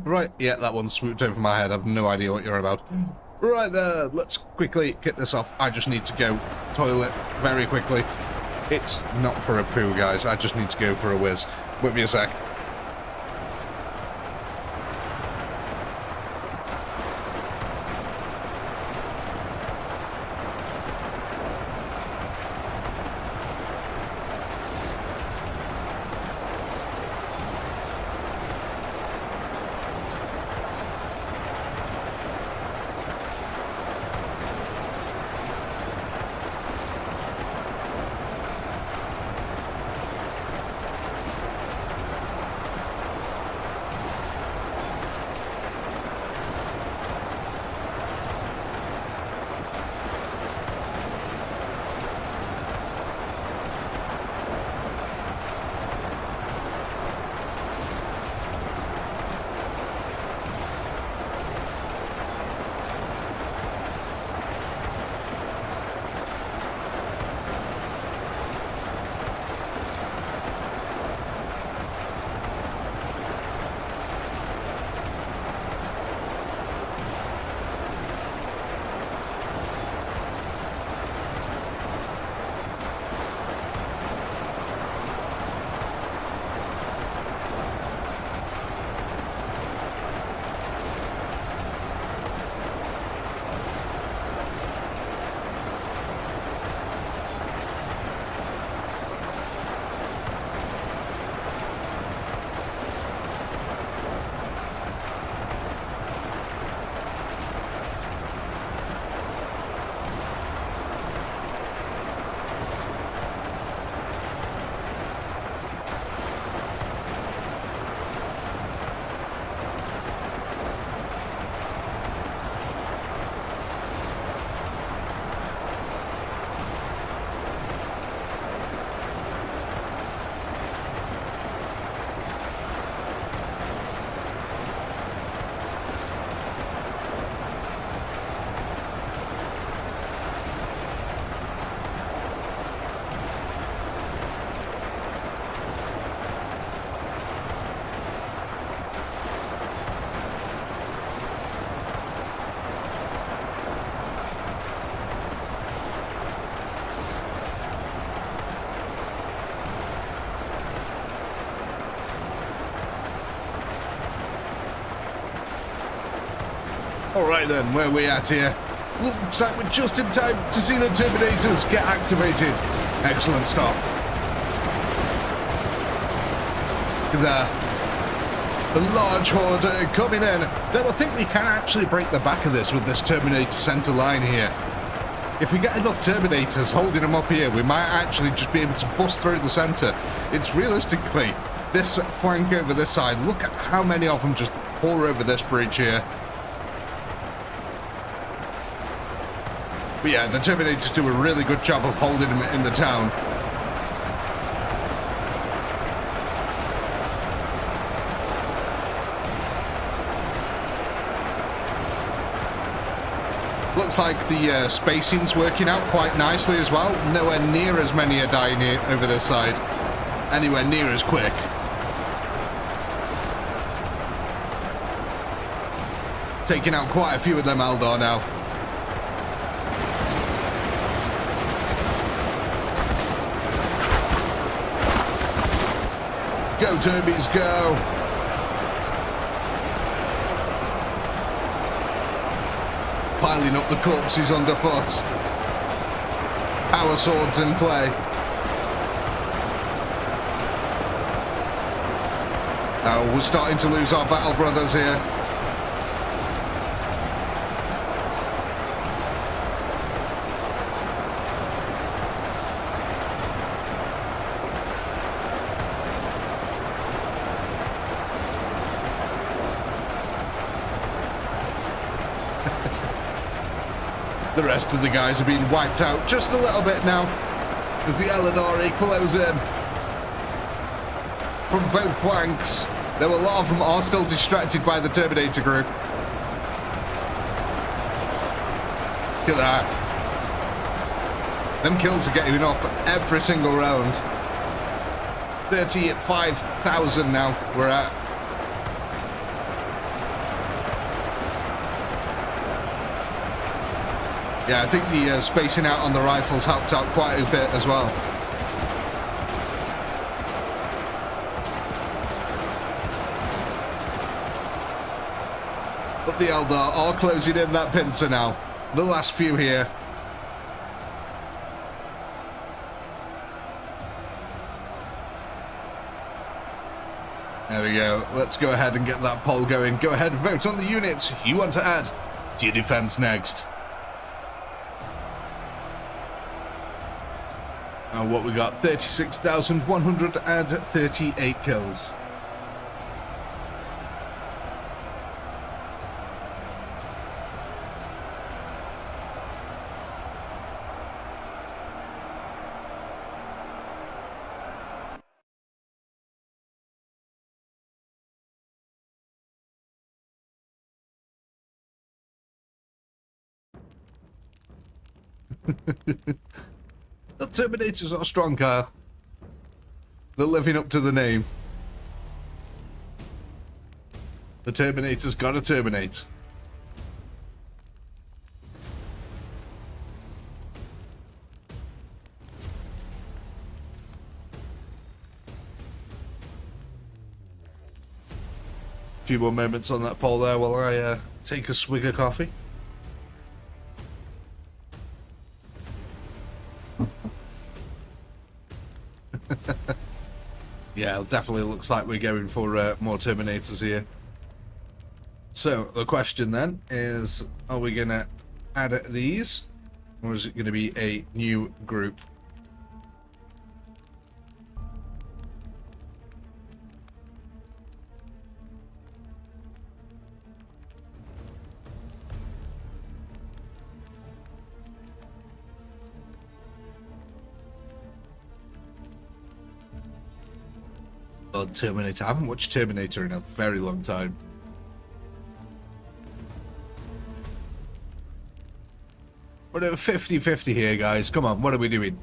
Right, yeah, that one swooped over my head. I've no idea what you're about. Right there, let's quickly get this off. I just need to go toilet very quickly. It's not for a poo, guys. I just need to go for a whiz. Wait me a sec. Alright then, where are we at here? Looks like we're just in time to see the Terminators get activated. Excellent stuff. Look at that. A large horde coming in. Though I think we can actually break the back of this with this Terminator center line here. If we get enough Terminators holding them up here, we might actually just be able to bust through the center. It's realistically this flank over this side. Look at how many of them just pour over this bridge here. But yeah, the Terminators do a really good job of holding them in the town. Looks like the spacing's working out quite nicely as well. Nowhere near as many are dying here over this side. Anywhere near as quick. Taking out quite a few of them ELDAR now. Go, Turbies, go! Piling up the corpses underfoot. Power swords in play. Now we're starting to lose our battle brothers here. The rest of the guys are being wiped out just a little bit now as the ELDAR equals in from both flanks. Though a lot of them are still distracted by the Terminator group. Look at that. Them kills are getting up every single round. 35,000 now we're at. Yeah, I think the spacing out on the rifles helped out quite a bit as well. But the ELDAR are closing in that pincer now. The last few here. There we go. Let's go ahead and get that poll going. Go ahead and vote on the units you want to add to your defense next. What we got? 36,138 kills. The Terminators are strong, Kyle. They're living up to the name. The Terminator's gotta terminate. A few more moments on that pole there while I take a swig of coffee. Yeah, it definitely looks like we're going for more Terminators here. So, the question then is, are we going to add these? Or is it going to be a new group? Oh, Terminator. I haven't watched Terminator in a very long time. We're at 50-50 here, guys. Come on, what are we doing?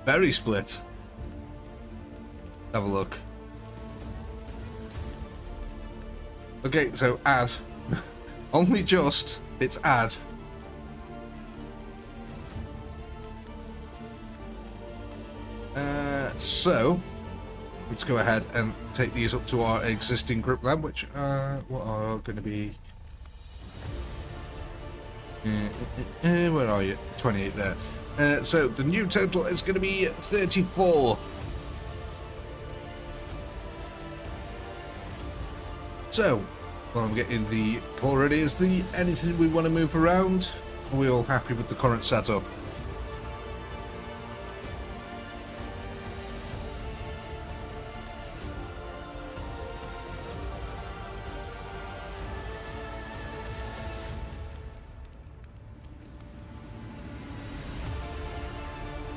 Very split. Have a look. Okay, so add. Only just. It's add. Right, so let's go ahead and take these up to our existing group then, which what are going to be... where are you? 28 there. So the new total is going to be 34. So, while I'm getting the call ready, is there anything we want to move around? Are we all happy with the current setup?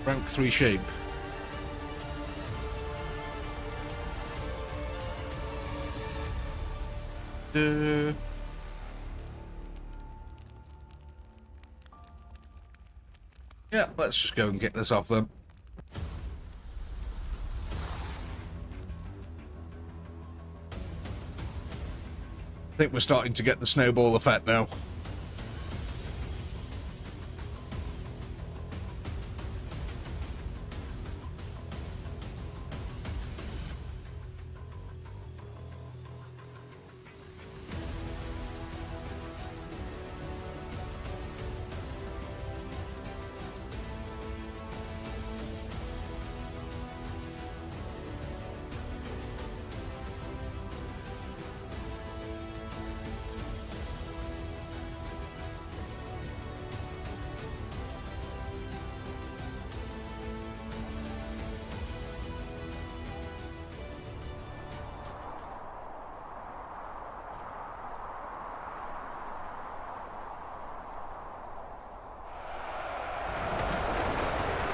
Rank 3 shape. Yeah, let's just go and get this off them. I think we're starting to get the snowball effect now.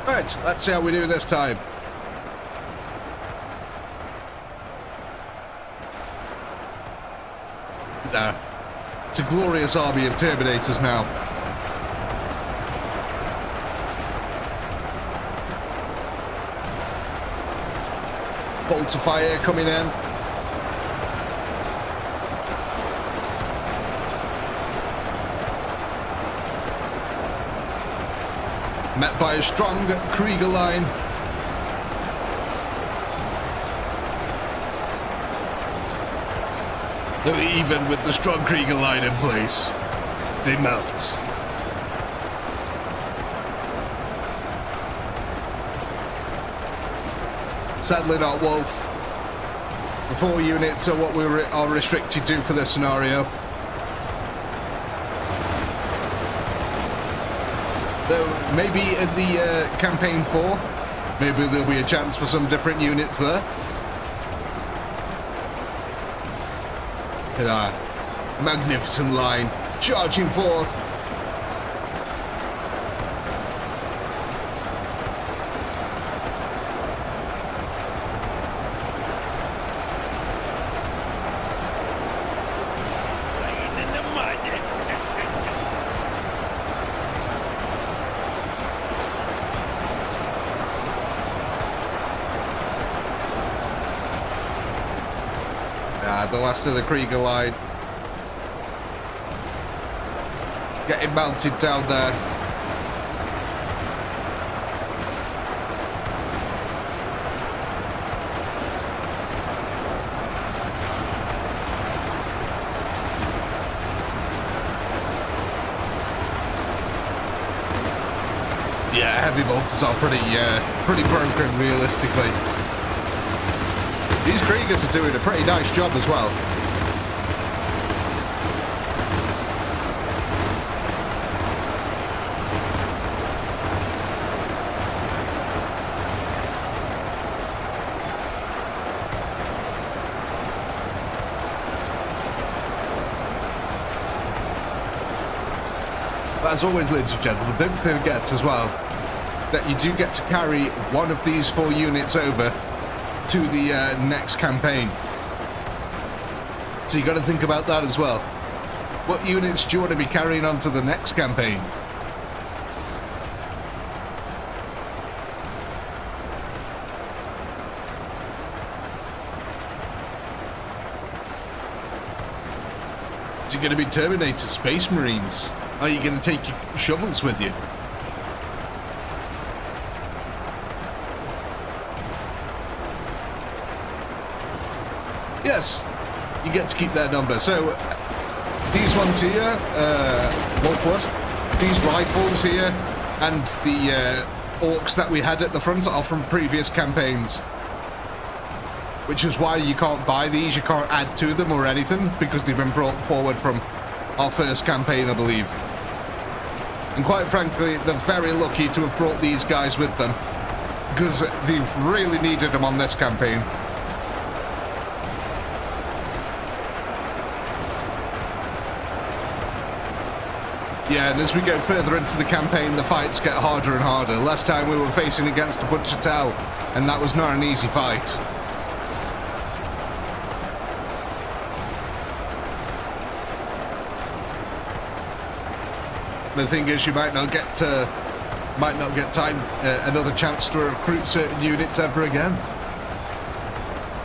Right, let's see how we do this time. It's a glorious army of Terminators now. Bolts of fire coming in. Met by a strong Krieger line. Though even with the strong Krieger line in place, they melt. Sadly not Wolf. The 4 units are what we are restricted to for this scenario. Though maybe in the campaign 4, maybe there'll be a chance for some different units there. Magnificent line, charging forth. The last of the Krieger line getting melted down there. Yeah, heavy bolters are pretty broken realistically. These Kriegers are doing a pretty nice job as well. But as always, ladies and gentlemen, don't forget as well that you do get to carry one of these 4 units over to the next campaign. So you got to think about that as well. What units do you want to be carrying on to the next campaign? Is it going to be Terminator Space Marines? Are you going to take your shovels with you? Yes, you get to keep their number. So these ones here, these rifles here, and the orcs that we had at the front are from previous campaigns. Which is why you can't buy these, you can't add to them or anything, because they've been brought forward from our first campaign, I believe. And quite frankly, they're very lucky to have brought these guys with them, because they've really needed them on this campaign. Yeah, and as we go further into the campaign, the fights get harder and harder. Last time we were facing against a bunch of Tau, and that was not an easy fight. The thing is, you might not get time, another chance to recruit certain units ever again.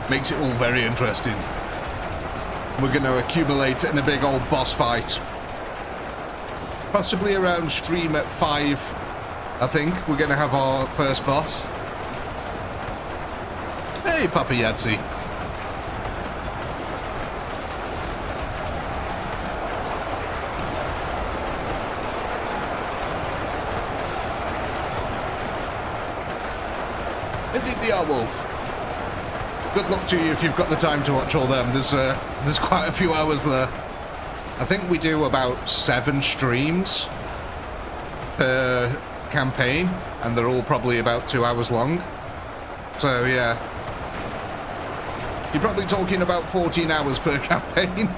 Makes it all very interesting. We're going to accumulate in a big old boss fight. Possibly around stream at 5, I think, we're going to have our first boss. Hey, Papa Yahtzee. Indeed they are, Wolf. Good luck to you if you've got the time to watch all them. There's quite a few hours there. I think we do about 7 streams per campaign, and they're all probably about 2 hours long. So yeah, you're probably talking about 14 hours per campaign.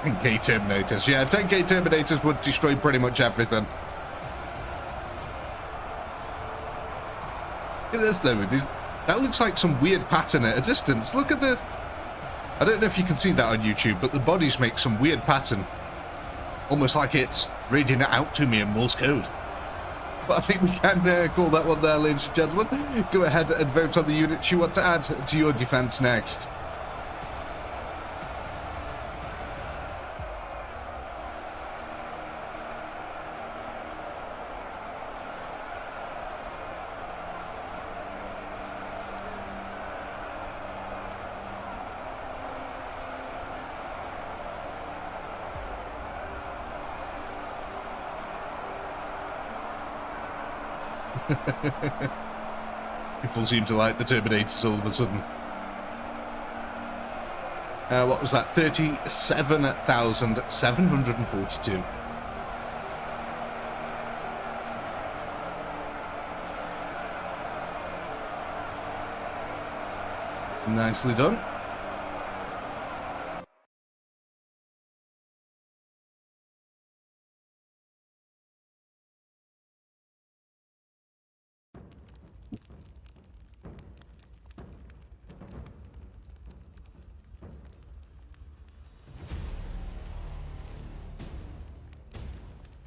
$10K Terminators. Yeah, 10K Terminators would destroy pretty much everything. Look at this though. That looks like some weird pattern at a distance. Look at the... I don't know if you can see that on YouTube, but the bodies make some weird pattern. Almost like it's reading it out to me in Morse code. But I think we can call that one there, ladies and gentlemen. Go ahead and vote on the units you want to add to your defense next. People seem to like the Terminators all of a sudden. What was that? 37,742. Nicely done.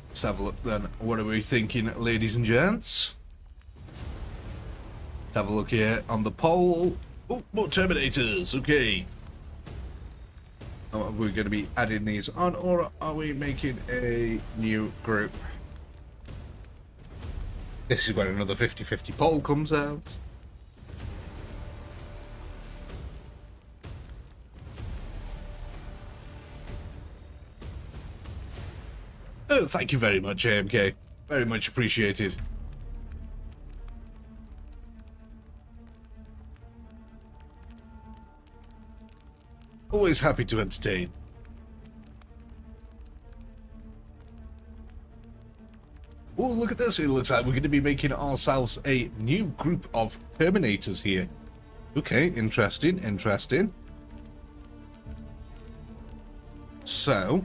Let's have a look then. What are we thinking, ladies and gents? Let's have a look here on the poll. Oh, more Terminators. Okay. Are we going to be adding these on, or are we making a new group? This is where another 50-50 poll comes out. Oh, thank you very much, AMK. Very much appreciated. Always happy to entertain. Oh, look at this. It looks like we're going to be making ourselves a new group of Terminators here. Okay, interesting, interesting. So,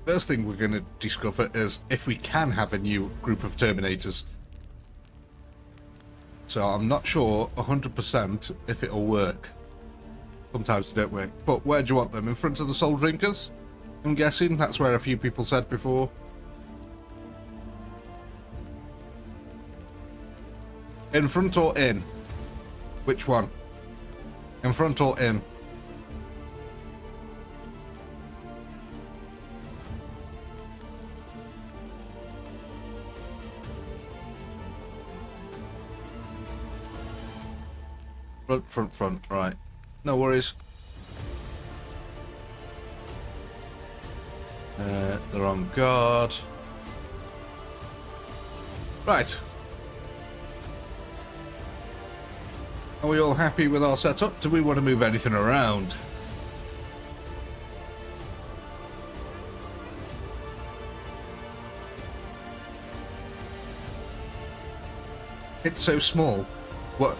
first thing we're going to discover is if we can have a new group of Terminators. So I'm not sure 100% if it'll work. Sometimes they don't work. But where do you want them? In front of the Soul Drinkers? I'm guessing that's where a few people said before. In front or in? Which one? In front or in? Front. Right. No worries. They're on guard. Right. Are we all happy with our setup? Do we want to move anything around? It's so small. What?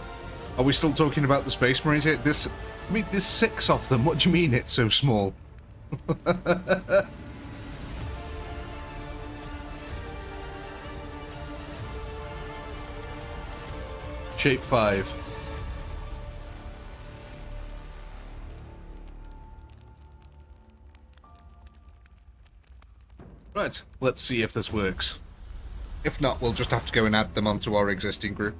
Are we still talking about the Space Marines here? I mean, there's 6 of them. What do you mean it's so small? Shape 5. Right, let's see if this works. If not, we'll just have to go and add them onto our existing group.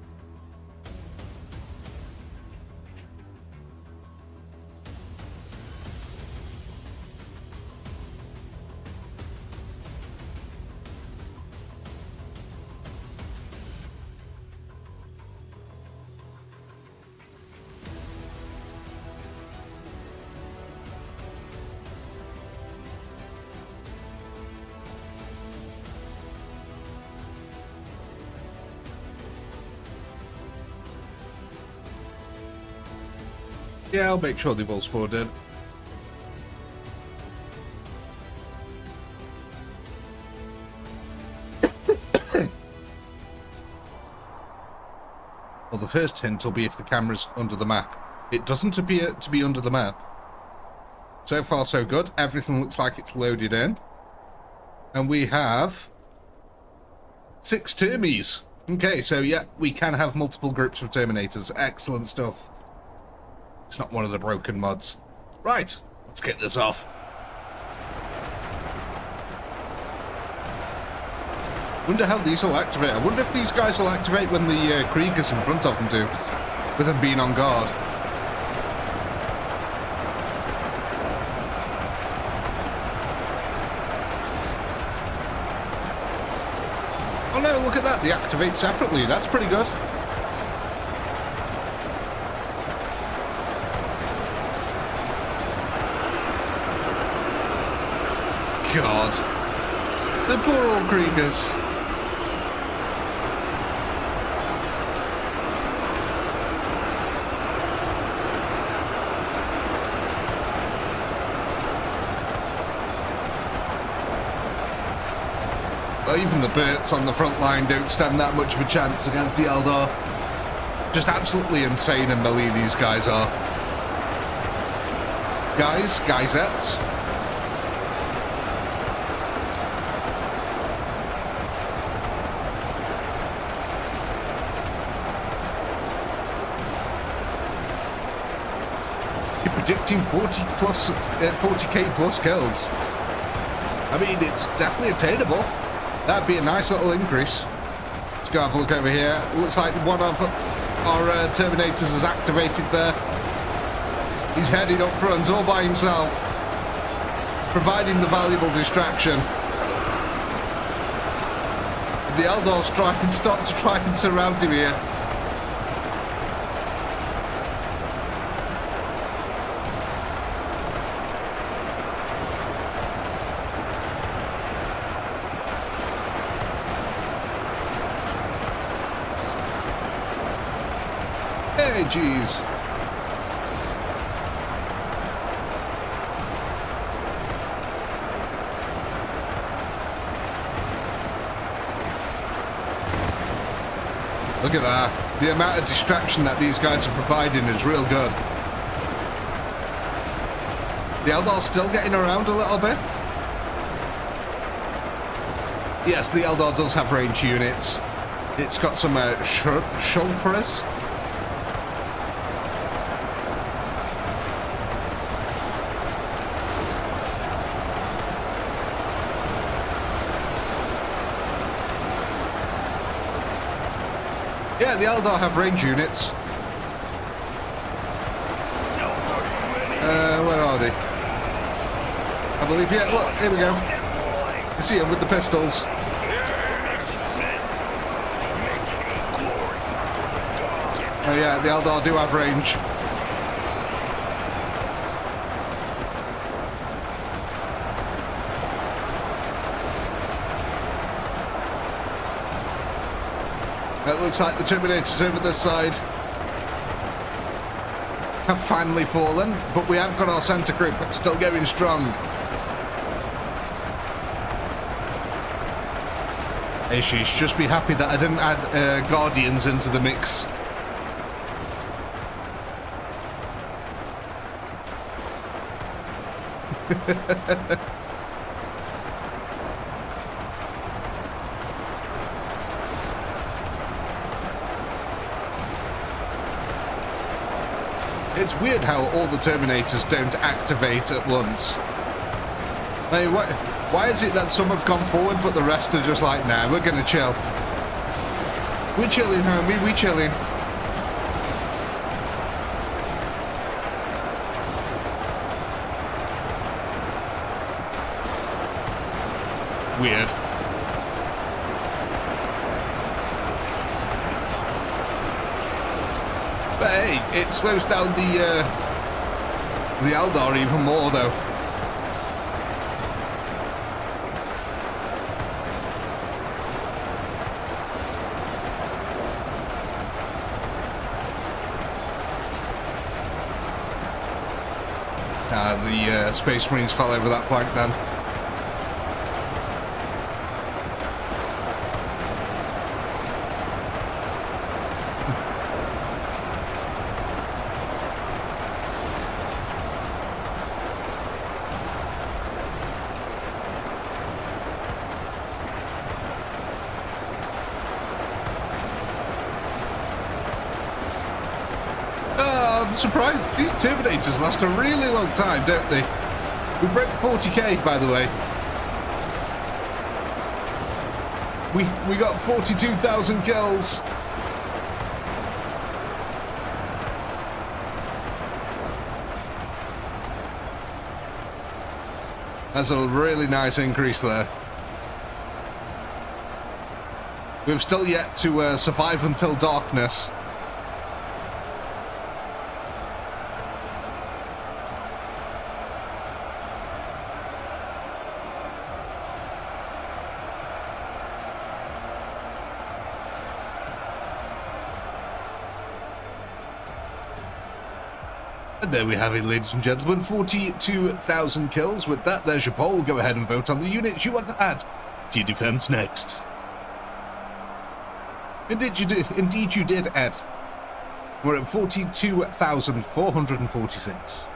Yeah, I'll make sure they've all spawned in. Well, the first hint will be if the camera's under the map. It doesn't appear to be under the map. So far, so good. Everything looks like it's loaded in. And we have 6 Termies. Okay, so yeah, we can have multiple groups of Terminators. Excellent stuff. It's not one of the broken mods. Right, let's get this off. Wonder how these will activate. I wonder if these guys will activate when the Kriegers in front of them do, with them being on guard. Oh no, look at that. They activate separately. That's pretty good. God. The poor old Kriegers. Well, even the Burts on the front line don't stand that much of a chance against the ELDAR. Just absolutely insane and melee these guys are. Guysettes. Predicting 40k plus kills. I mean, it's definitely attainable. That'd be a nice little increase. Let's go have a look over here. Looks like one of our Terminators is activated there. He's heading up front all by himself, providing the valuable distraction. The Eldar's start to try and surround him here. Hey, jeez. Look at that. The amount of distraction that these guys are providing is real good. The Eldar's still getting around a little bit. Yes, the Eldar does have range units. It's got some shulpers. Yeah, the Eldar have range units. Where are they? I believe, yeah, look, here we go. You see them with the pistols. Oh yeah, the Eldar do have range. It looks like the Terminators over this side have finally fallen, but we have got our centre group still going strong. She's just be happy that I didn't add Guardians into the mix. It's weird how all the Terminators don't activate at once. Hey, why is it that some have gone forward but the rest are just like, nah, we're gonna chill. We're chilling, homie, we're chilling. Weird. But hey, it slows down the Eldar even more, though. The Space Marines fell over that flank then. I'm surprised. These Terminators last a really long time, don't they? We broke 40k, by the way. We got 42,000 kills. That's a really nice increase there. We've still yet to survive until darkness. And there we have it, ladies and gentlemen, 42,000 kills. With that, there's your poll. Go ahead and vote on the units you want to add to your defense next. Indeed you did, Ed. We're at 42,446.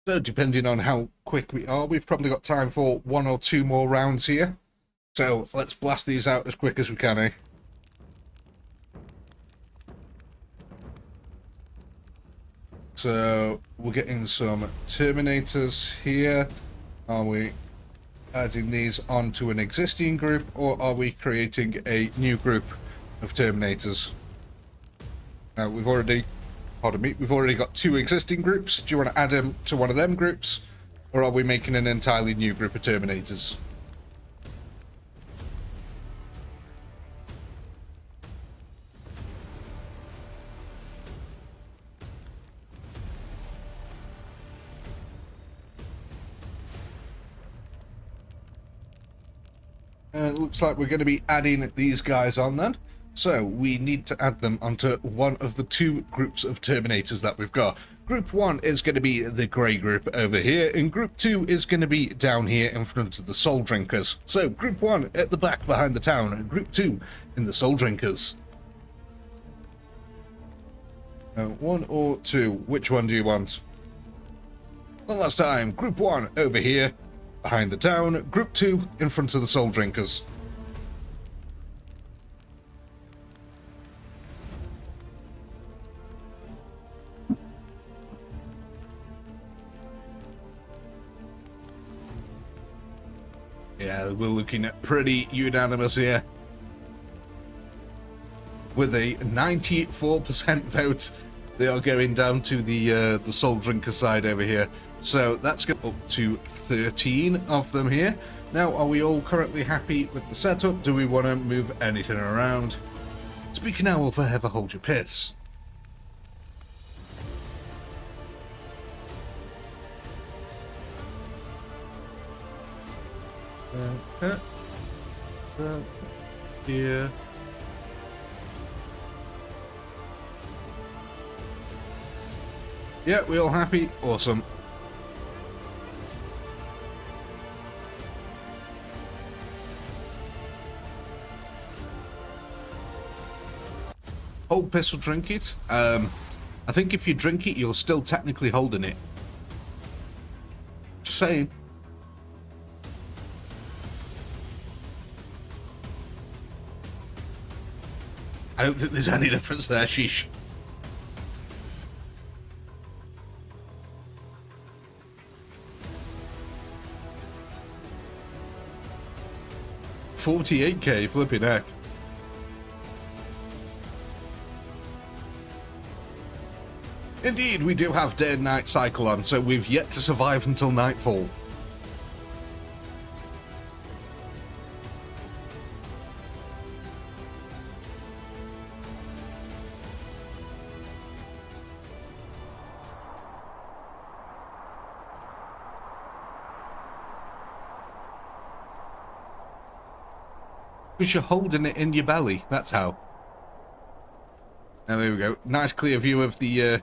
So depending on how quick we are, we've probably got time for 1 or 2 more rounds here. So let's blast these out as quick as we can, eh? So we're getting some Terminators here. Are we adding these onto an existing group, or are we creating a new group of Terminators? Now we've already got 2 existing groups. Do you want to add them to one of them groups, or are we making an entirely new group of Terminators? It looks like we're going to be adding these guys on then. So we need to add them onto one of the 2 groups of Terminators that we've got. Group 1 is going to be the grey group over here, and Group 2 is going to be down here in front of the Soul Drinkers. So Group 1 at the back behind the town, and Group 2 in the Soul Drinkers. 1 or 2, which one do you want? One last time, Group 1 over here behind the town. Group 2 in front of the Soul Drinkers. Yeah, we're looking at pretty unanimous here. With a 94% vote, they are going down to the Soul Drinker side over here. So that's going up to 13 of them here. Now, are we all currently happy with the setup? Do we want to move anything around? Speaking now of Ever Hold Your Piss. Here. Yeah, we all happy? Awesome. Hold piss or drink it? I think if you drink it, you're still technically holding it. Just saying. I don't think there's any difference there, sheesh. $48k, flipping heck. Indeed, we do have day and night cycle on, so we've yet to survive until nightfall. Because you're holding it in your belly, that's how. Now there we go. Nice clear view of the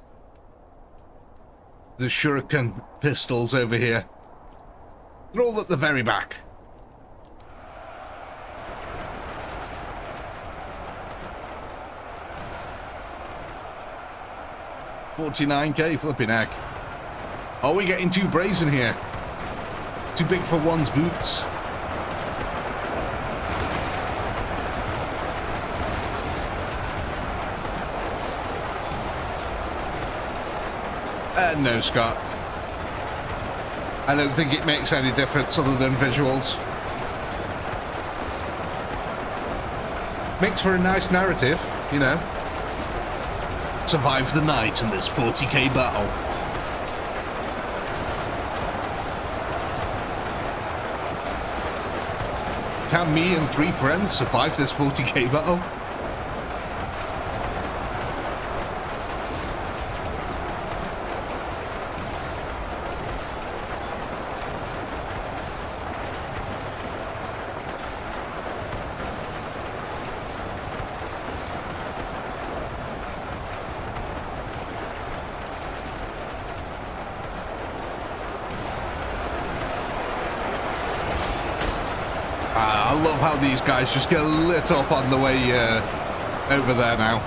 shuriken pistols over here. They're all at the very back. $49k, flipping heck. Are we getting too brazen here? Too big for one's boots? No, Scott. I don't think it makes any difference other than visuals. Makes for a nice narrative, you know. Survive the night in this 40k battle. Can me and 3 friends survive this 40k battle? I love how these guys just get lit up on the way over there now.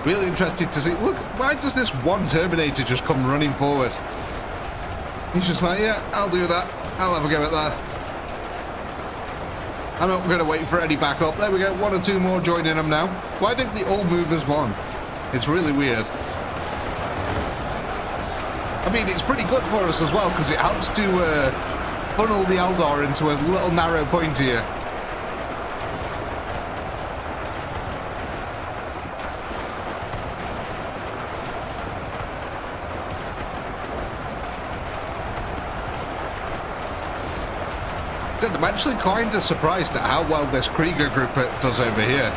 Really interested to see. Look, why does this one Terminator just come running forward? He's just like, yeah, I'll do that. I'll have a go at that. I'm not going to wait for any backup. There we go. 1 or 2 more joining them now. Why don't they all move as one? It's really weird. I mean, it's pretty good for us as well because it helps to funnel the ELDAR into a little narrow point here. I'm actually kind of surprised at how well this Krieger group does over here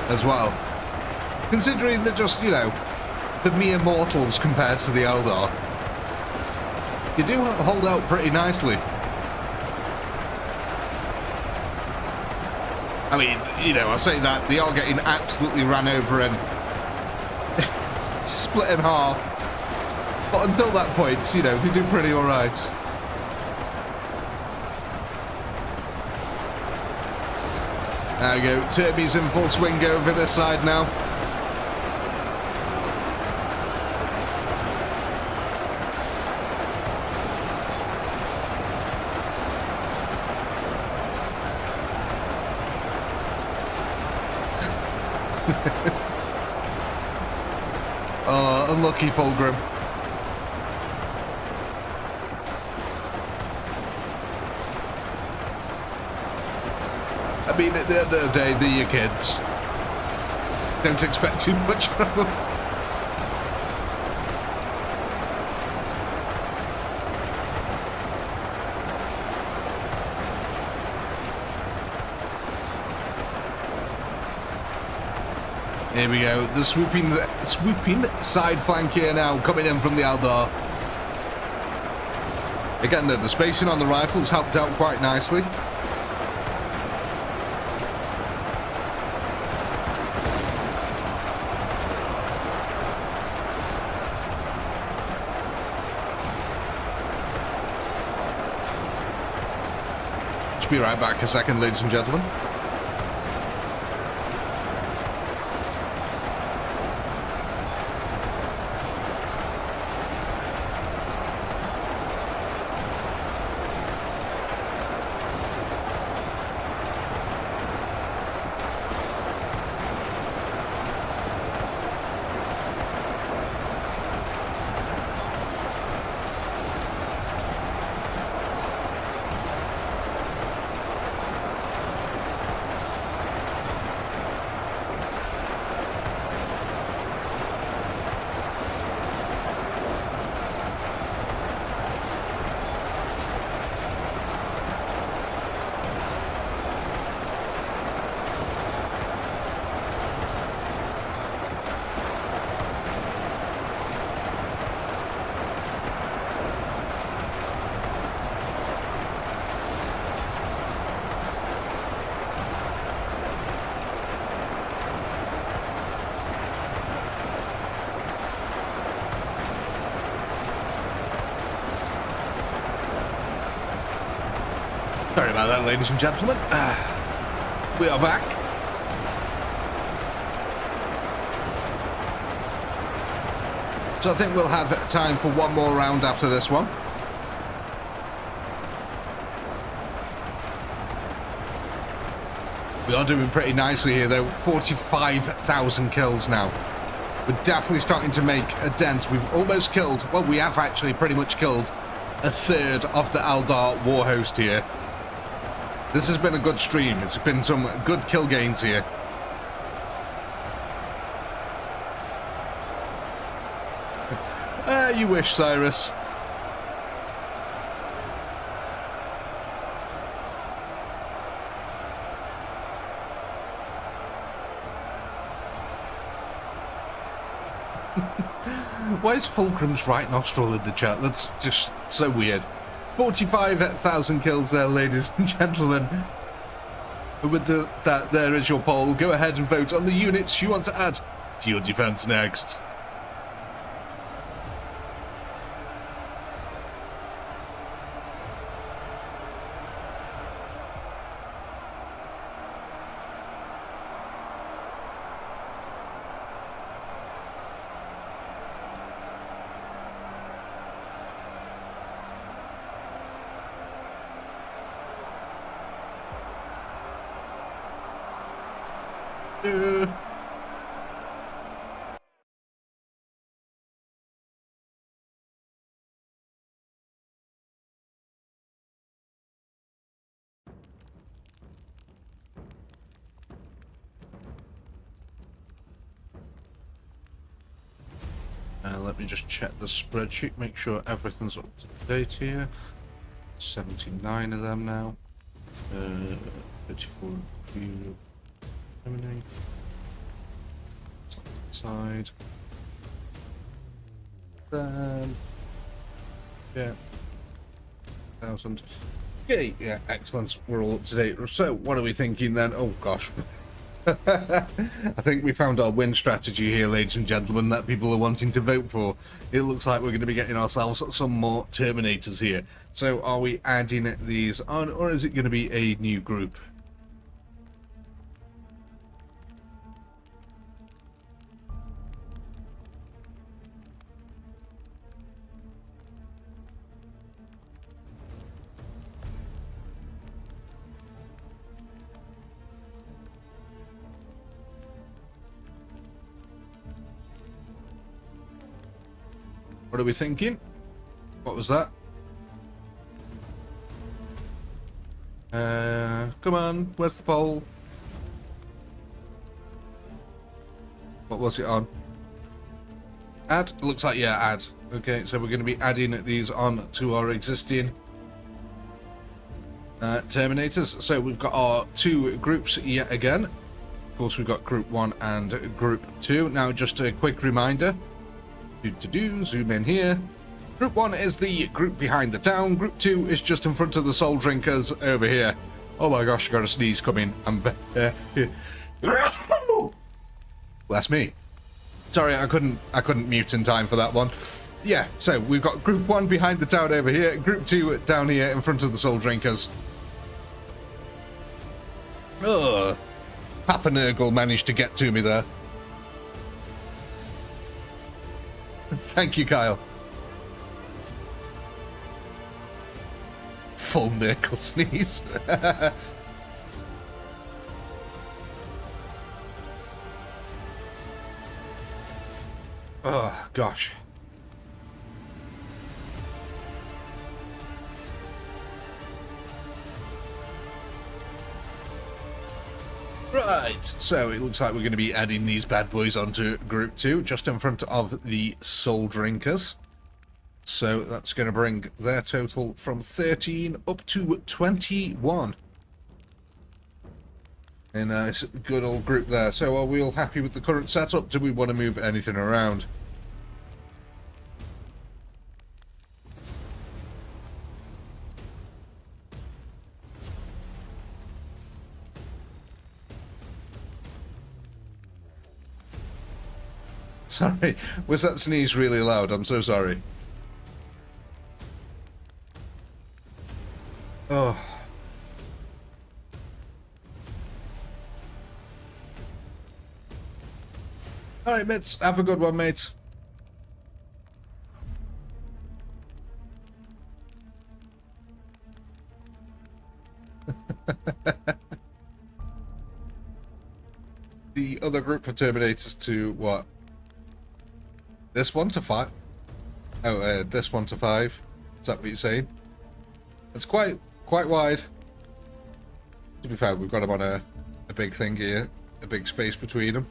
as well. Considering they're just, you know, the mere mortals compared to the ELDAR. They do hold out pretty nicely. I mean, you know, I say that, they are getting absolutely ran over and split in half. But until that point, you know, they do pretty alright. There we go, Turby's in full swing over this side now. Oh, unlucky Fulgrim. I mean, at the end of the day, they're your kids. Don't expect too much from them. Here we go, the swooping side flank here now, coming in from the ELDAR. Again though, the spacing on the rifles helped out quite nicely. Just be right back a second, ladies and gentlemen. Sorry about that, ladies and gentlemen. We are back. So I think we'll have time for one more round after this one. We are doing pretty nicely here though. 45,000 kills now. We're definitely starting to make a dent. We've almost killed, well, we have actually pretty much killed a third of the ELDAR warhost here. This has been a good stream. It's been some good kill gains here. You wish, Cyrus. Why is Fulcrum's right nostril in the chat? That's just so weird. 45,000 kills there, ladies and gentlemen. With that, there is your poll. Go ahead and vote on the units you want to add to your defense next. Let me just check the spreadsheet, make sure everything's up to date here. 79 of them now. 34 Terminator. Side. Then. Yeah. 1,000. Okay, yeah, excellent. We're all up to date. So, what are we thinking then? Oh gosh. I think we found our win strategy here, ladies and gentlemen, that people are wanting to vote for. It looks like we're going to be getting ourselves some more Terminators here. So are we adding these on, or is it going to be a new group? What are we thinking? What was that? Come on, where's the poll? What was it on? Add? Looks like, yeah, add. Okay, so we're going to be adding these on to our existing Terminators. So we've got our two groups yet again. Of course, we've got Group 1 and Group 2. Now, just a quick reminder. Zoom in here. Group 1 is the group behind the town. Group 2 is just in front of the soul drinkers over here. Oh my gosh, got a sneeze coming. Bless me. Sorry, I couldn't mute in time for that one. Yeah, so we've got Group 1 behind the town over here, Group 2 down here in front of the soul drinkers. Ugh. Papa Nurgle managed to get to me there. Thank you, Kyle. Full Nurgle sneeze. Oh, gosh. Right, so it looks like we're going to be adding these bad boys onto Group 2, just in front of the Soul Drinkers. So that's going to bring their total from 13 up to 21. A nice, good old group there. So are we all happy with the current setup? Do we want to move anything around? Sorry, was that sneeze really loud? I'm so sorry. Oh. Alright, mates. Have a good one, mate. The other group of Terminators to what? This one to 5? Oh, this one to 5. Is that what you're saying? It's quite wide. To be fair, we've got them on a big thing here. A big space between them.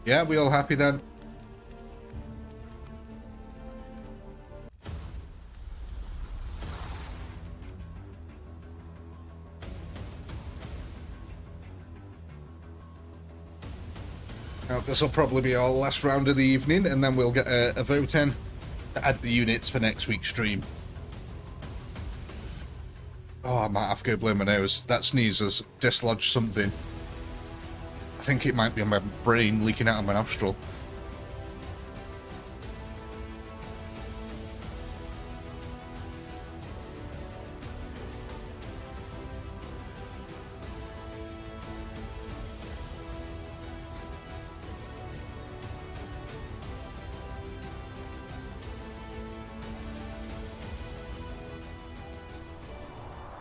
Yeah, we all happy then? Now, this will probably be our last round of the evening, and then we'll get a vote in to add the units for next week's stream. Oh, I might have to go blow my nose. That sneeze has dislodged something. I think it might be my brain leaking out of my nostril.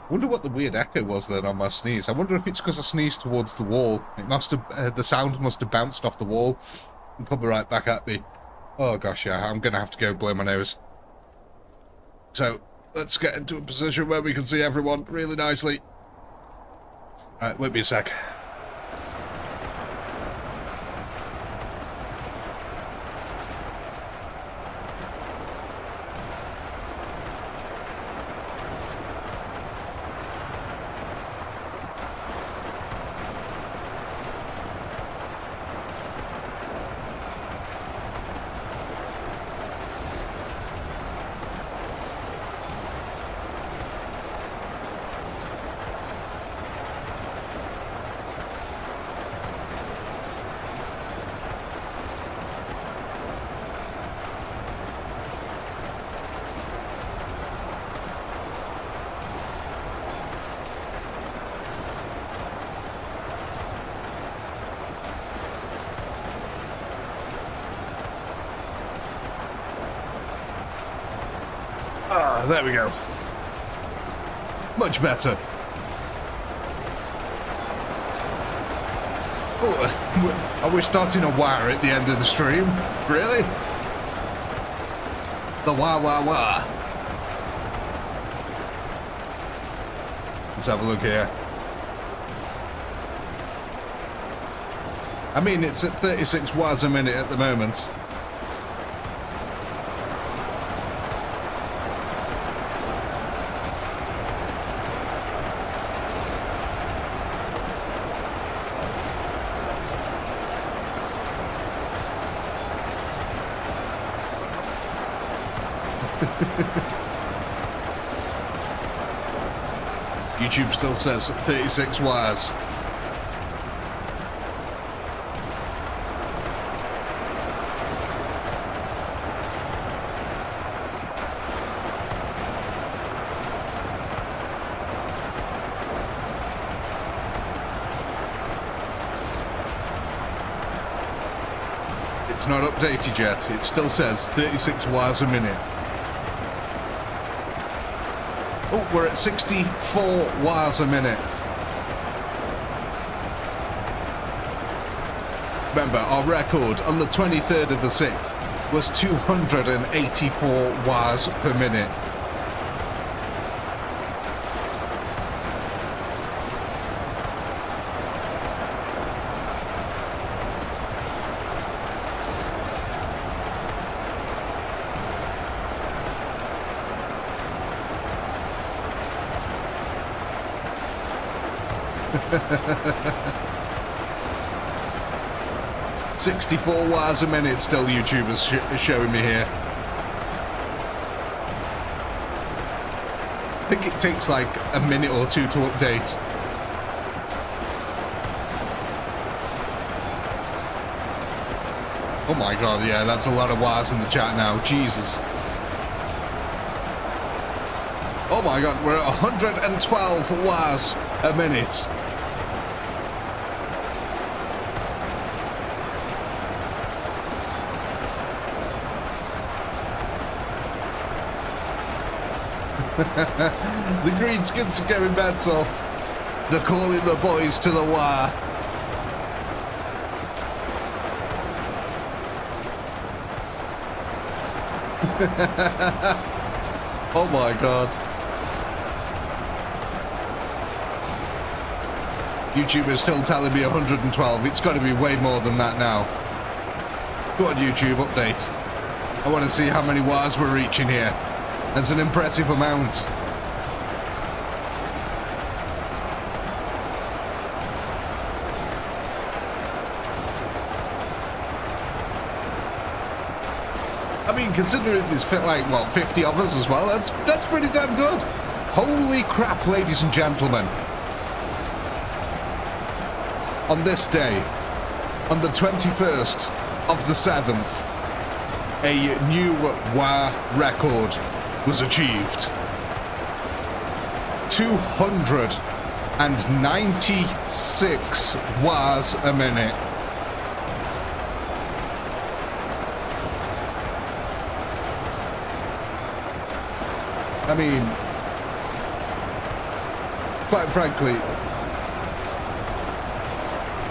I wonder what the weird echo was then on my sneeze. I wonder if it's because I sneezed towards the wall. It must have, the sound must have bounced off the wall and come right back at me. Oh gosh, yeah, I'm gonna have to go blow my nose. So, let's get into a position where we can see everyone really nicely. Alright, wait me a sec. Ah, there we go. Much better. Oh, are we starting a Waaagh at the end of the stream? Really? The Waaagh. Let's have a look here. I mean, it's at 36 Waaghs a minute at the moment. YouTube still says 36 Waaghs. It's not updated yet. It still says 36 Waaghs a minute. Oh, we're at 64 Waaghs a minute. Remember, our record on the 23rd of the 6th was 284 Waaghs per minute. $64 Waaghs a minute still, YouTube is showing me here. I think it takes like a minute or two to update. Oh my god, yeah, that's a lot of Waaghs in the chat now. Jesus. Oh my god, we're at 112 Waaghs a minute. The greenskins are going mental. They're calling the boys to the Waaagh. Oh my god. YouTube is still telling me 112. It's got to be way more than that now. Go on, YouTube, update. I want to see how many Waaghs we're reaching here. That's an impressive amount. I mean, considering there's like, what, 50 of us as well, that's pretty damn good. Holy crap, ladies and gentlemen. On this day, on the 21st of the 7th, a new Waaagh record was achieved. 296 Waaghs a minute. I mean, quite frankly,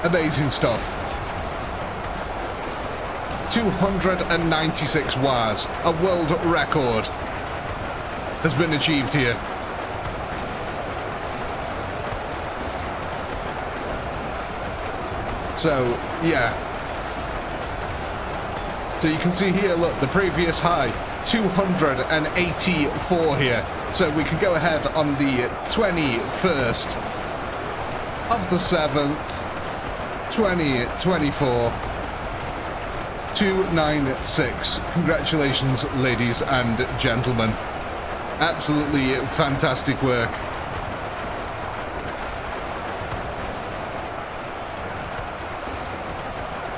amazing stuff. 296 Waaghs, a world record, has been achieved here. So, yeah. So you can see here, look, the previous high, 284 here. So we can go ahead on the 21st of the 7th, 2024. 296. Congratulations, ladies and gentlemen. Absolutely fantastic work.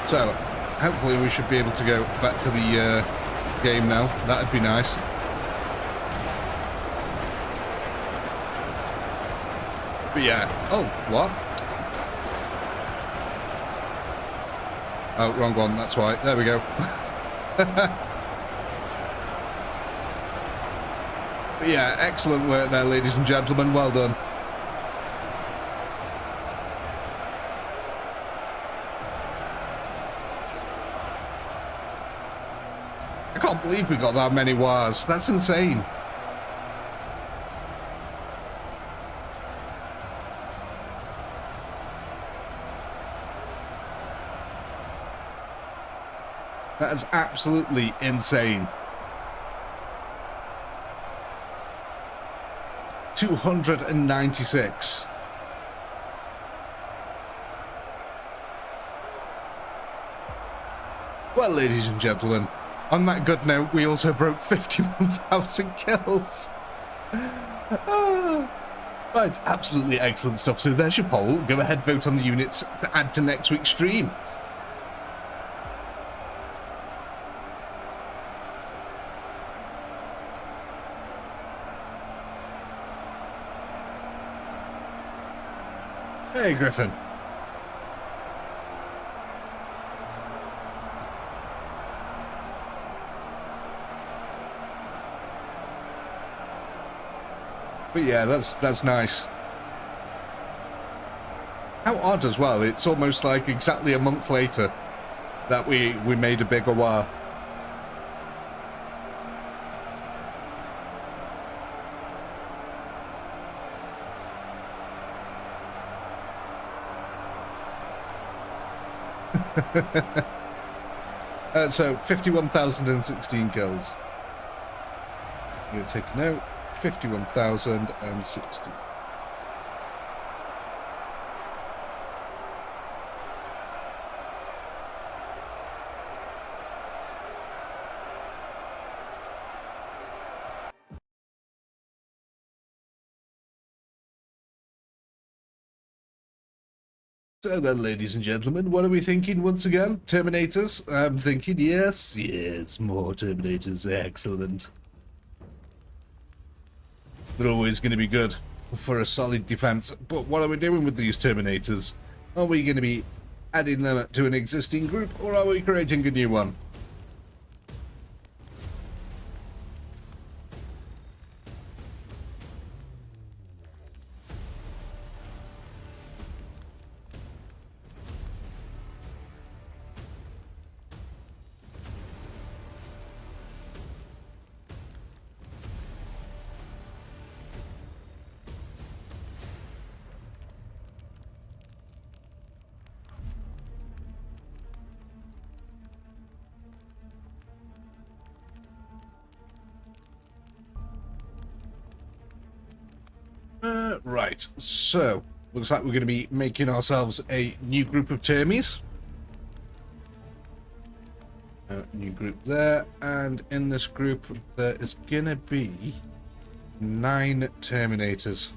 So, hopefully we should be able to go back to the game now. That'd be nice. But yeah. Oh, what? Oh, wrong one, that's why. There we go. But yeah, excellent work there, ladies and gentlemen. Well done. I can't believe we got that many Waaaghs. That's insane. That is absolutely insane. 296. Well, ladies and gentlemen, on that good note, we also broke 51,000 kills. Right, absolutely excellent stuff. So there's your poll. Go ahead, vote on the units to add to next week's stream. Hey, Griffin. But yeah, that's nice. How odd as well. It's almost like exactly a month later that we made a bigger Waaagh. So 51,016 kills. I'm going to take a note. 51,060. So then, ladies and gentlemen, what are we thinking once again? Terminators? I'm thinking yes, more Terminators. Excellent. They're always going to be good for a solid defense. But what are we doing with these Terminators? Are we going to be adding them to an existing group, or are we creating a new one? Right, so looks like we're going to be making ourselves a new group of termies. New group there, and in this group there is going to be 9 Terminators.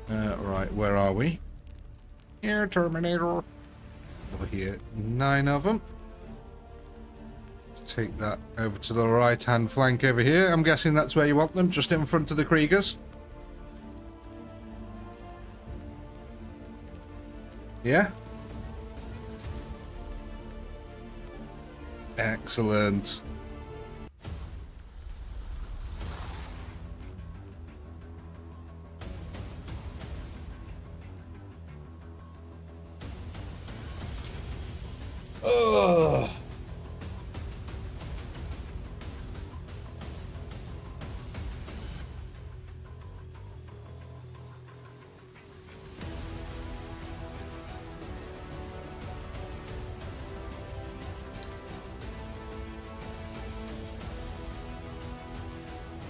Right, where are we? Here, Terminator. Over here, 9 of them. Take that over to the right hand flank over here. I'm guessing that's where you want them, just in front of the Kriegers. Yeah? Excellent. Ugh.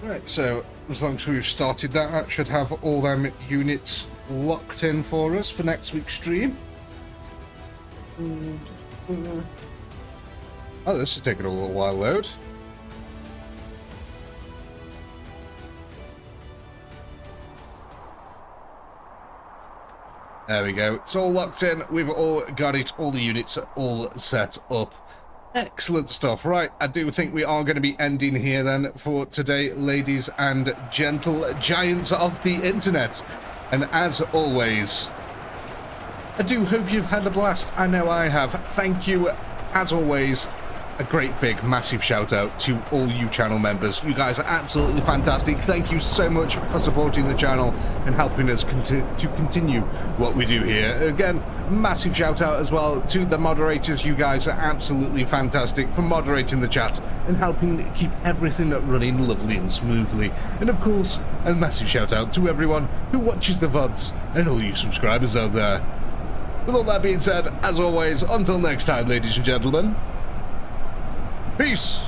Right, so as long as we've started that, that should have all them units locked in for us for next week's stream. Oh, this is taking a little while to load. There we go. It's all locked in. We've all got it. All the units are all set up. Excellent stuff. Right, I do think we are going to be ending here then for today, ladies and gentle giants of the internet. And as always, I do hope you've had a blast. I know I have. Thank you, as always, a great big massive shout out to all you channel members. You guys are absolutely fantastic. Thank you so much for supporting the channel and helping us to continue what we do here. Again, massive shout out as well to the moderators. You guys are absolutely fantastic for moderating the chat and helping keep everything running lovely and smoothly. And of course, a massive shout out to everyone who watches the VODs and all you subscribers out there. With all that being said, as always, until next time, ladies and gentlemen, peace!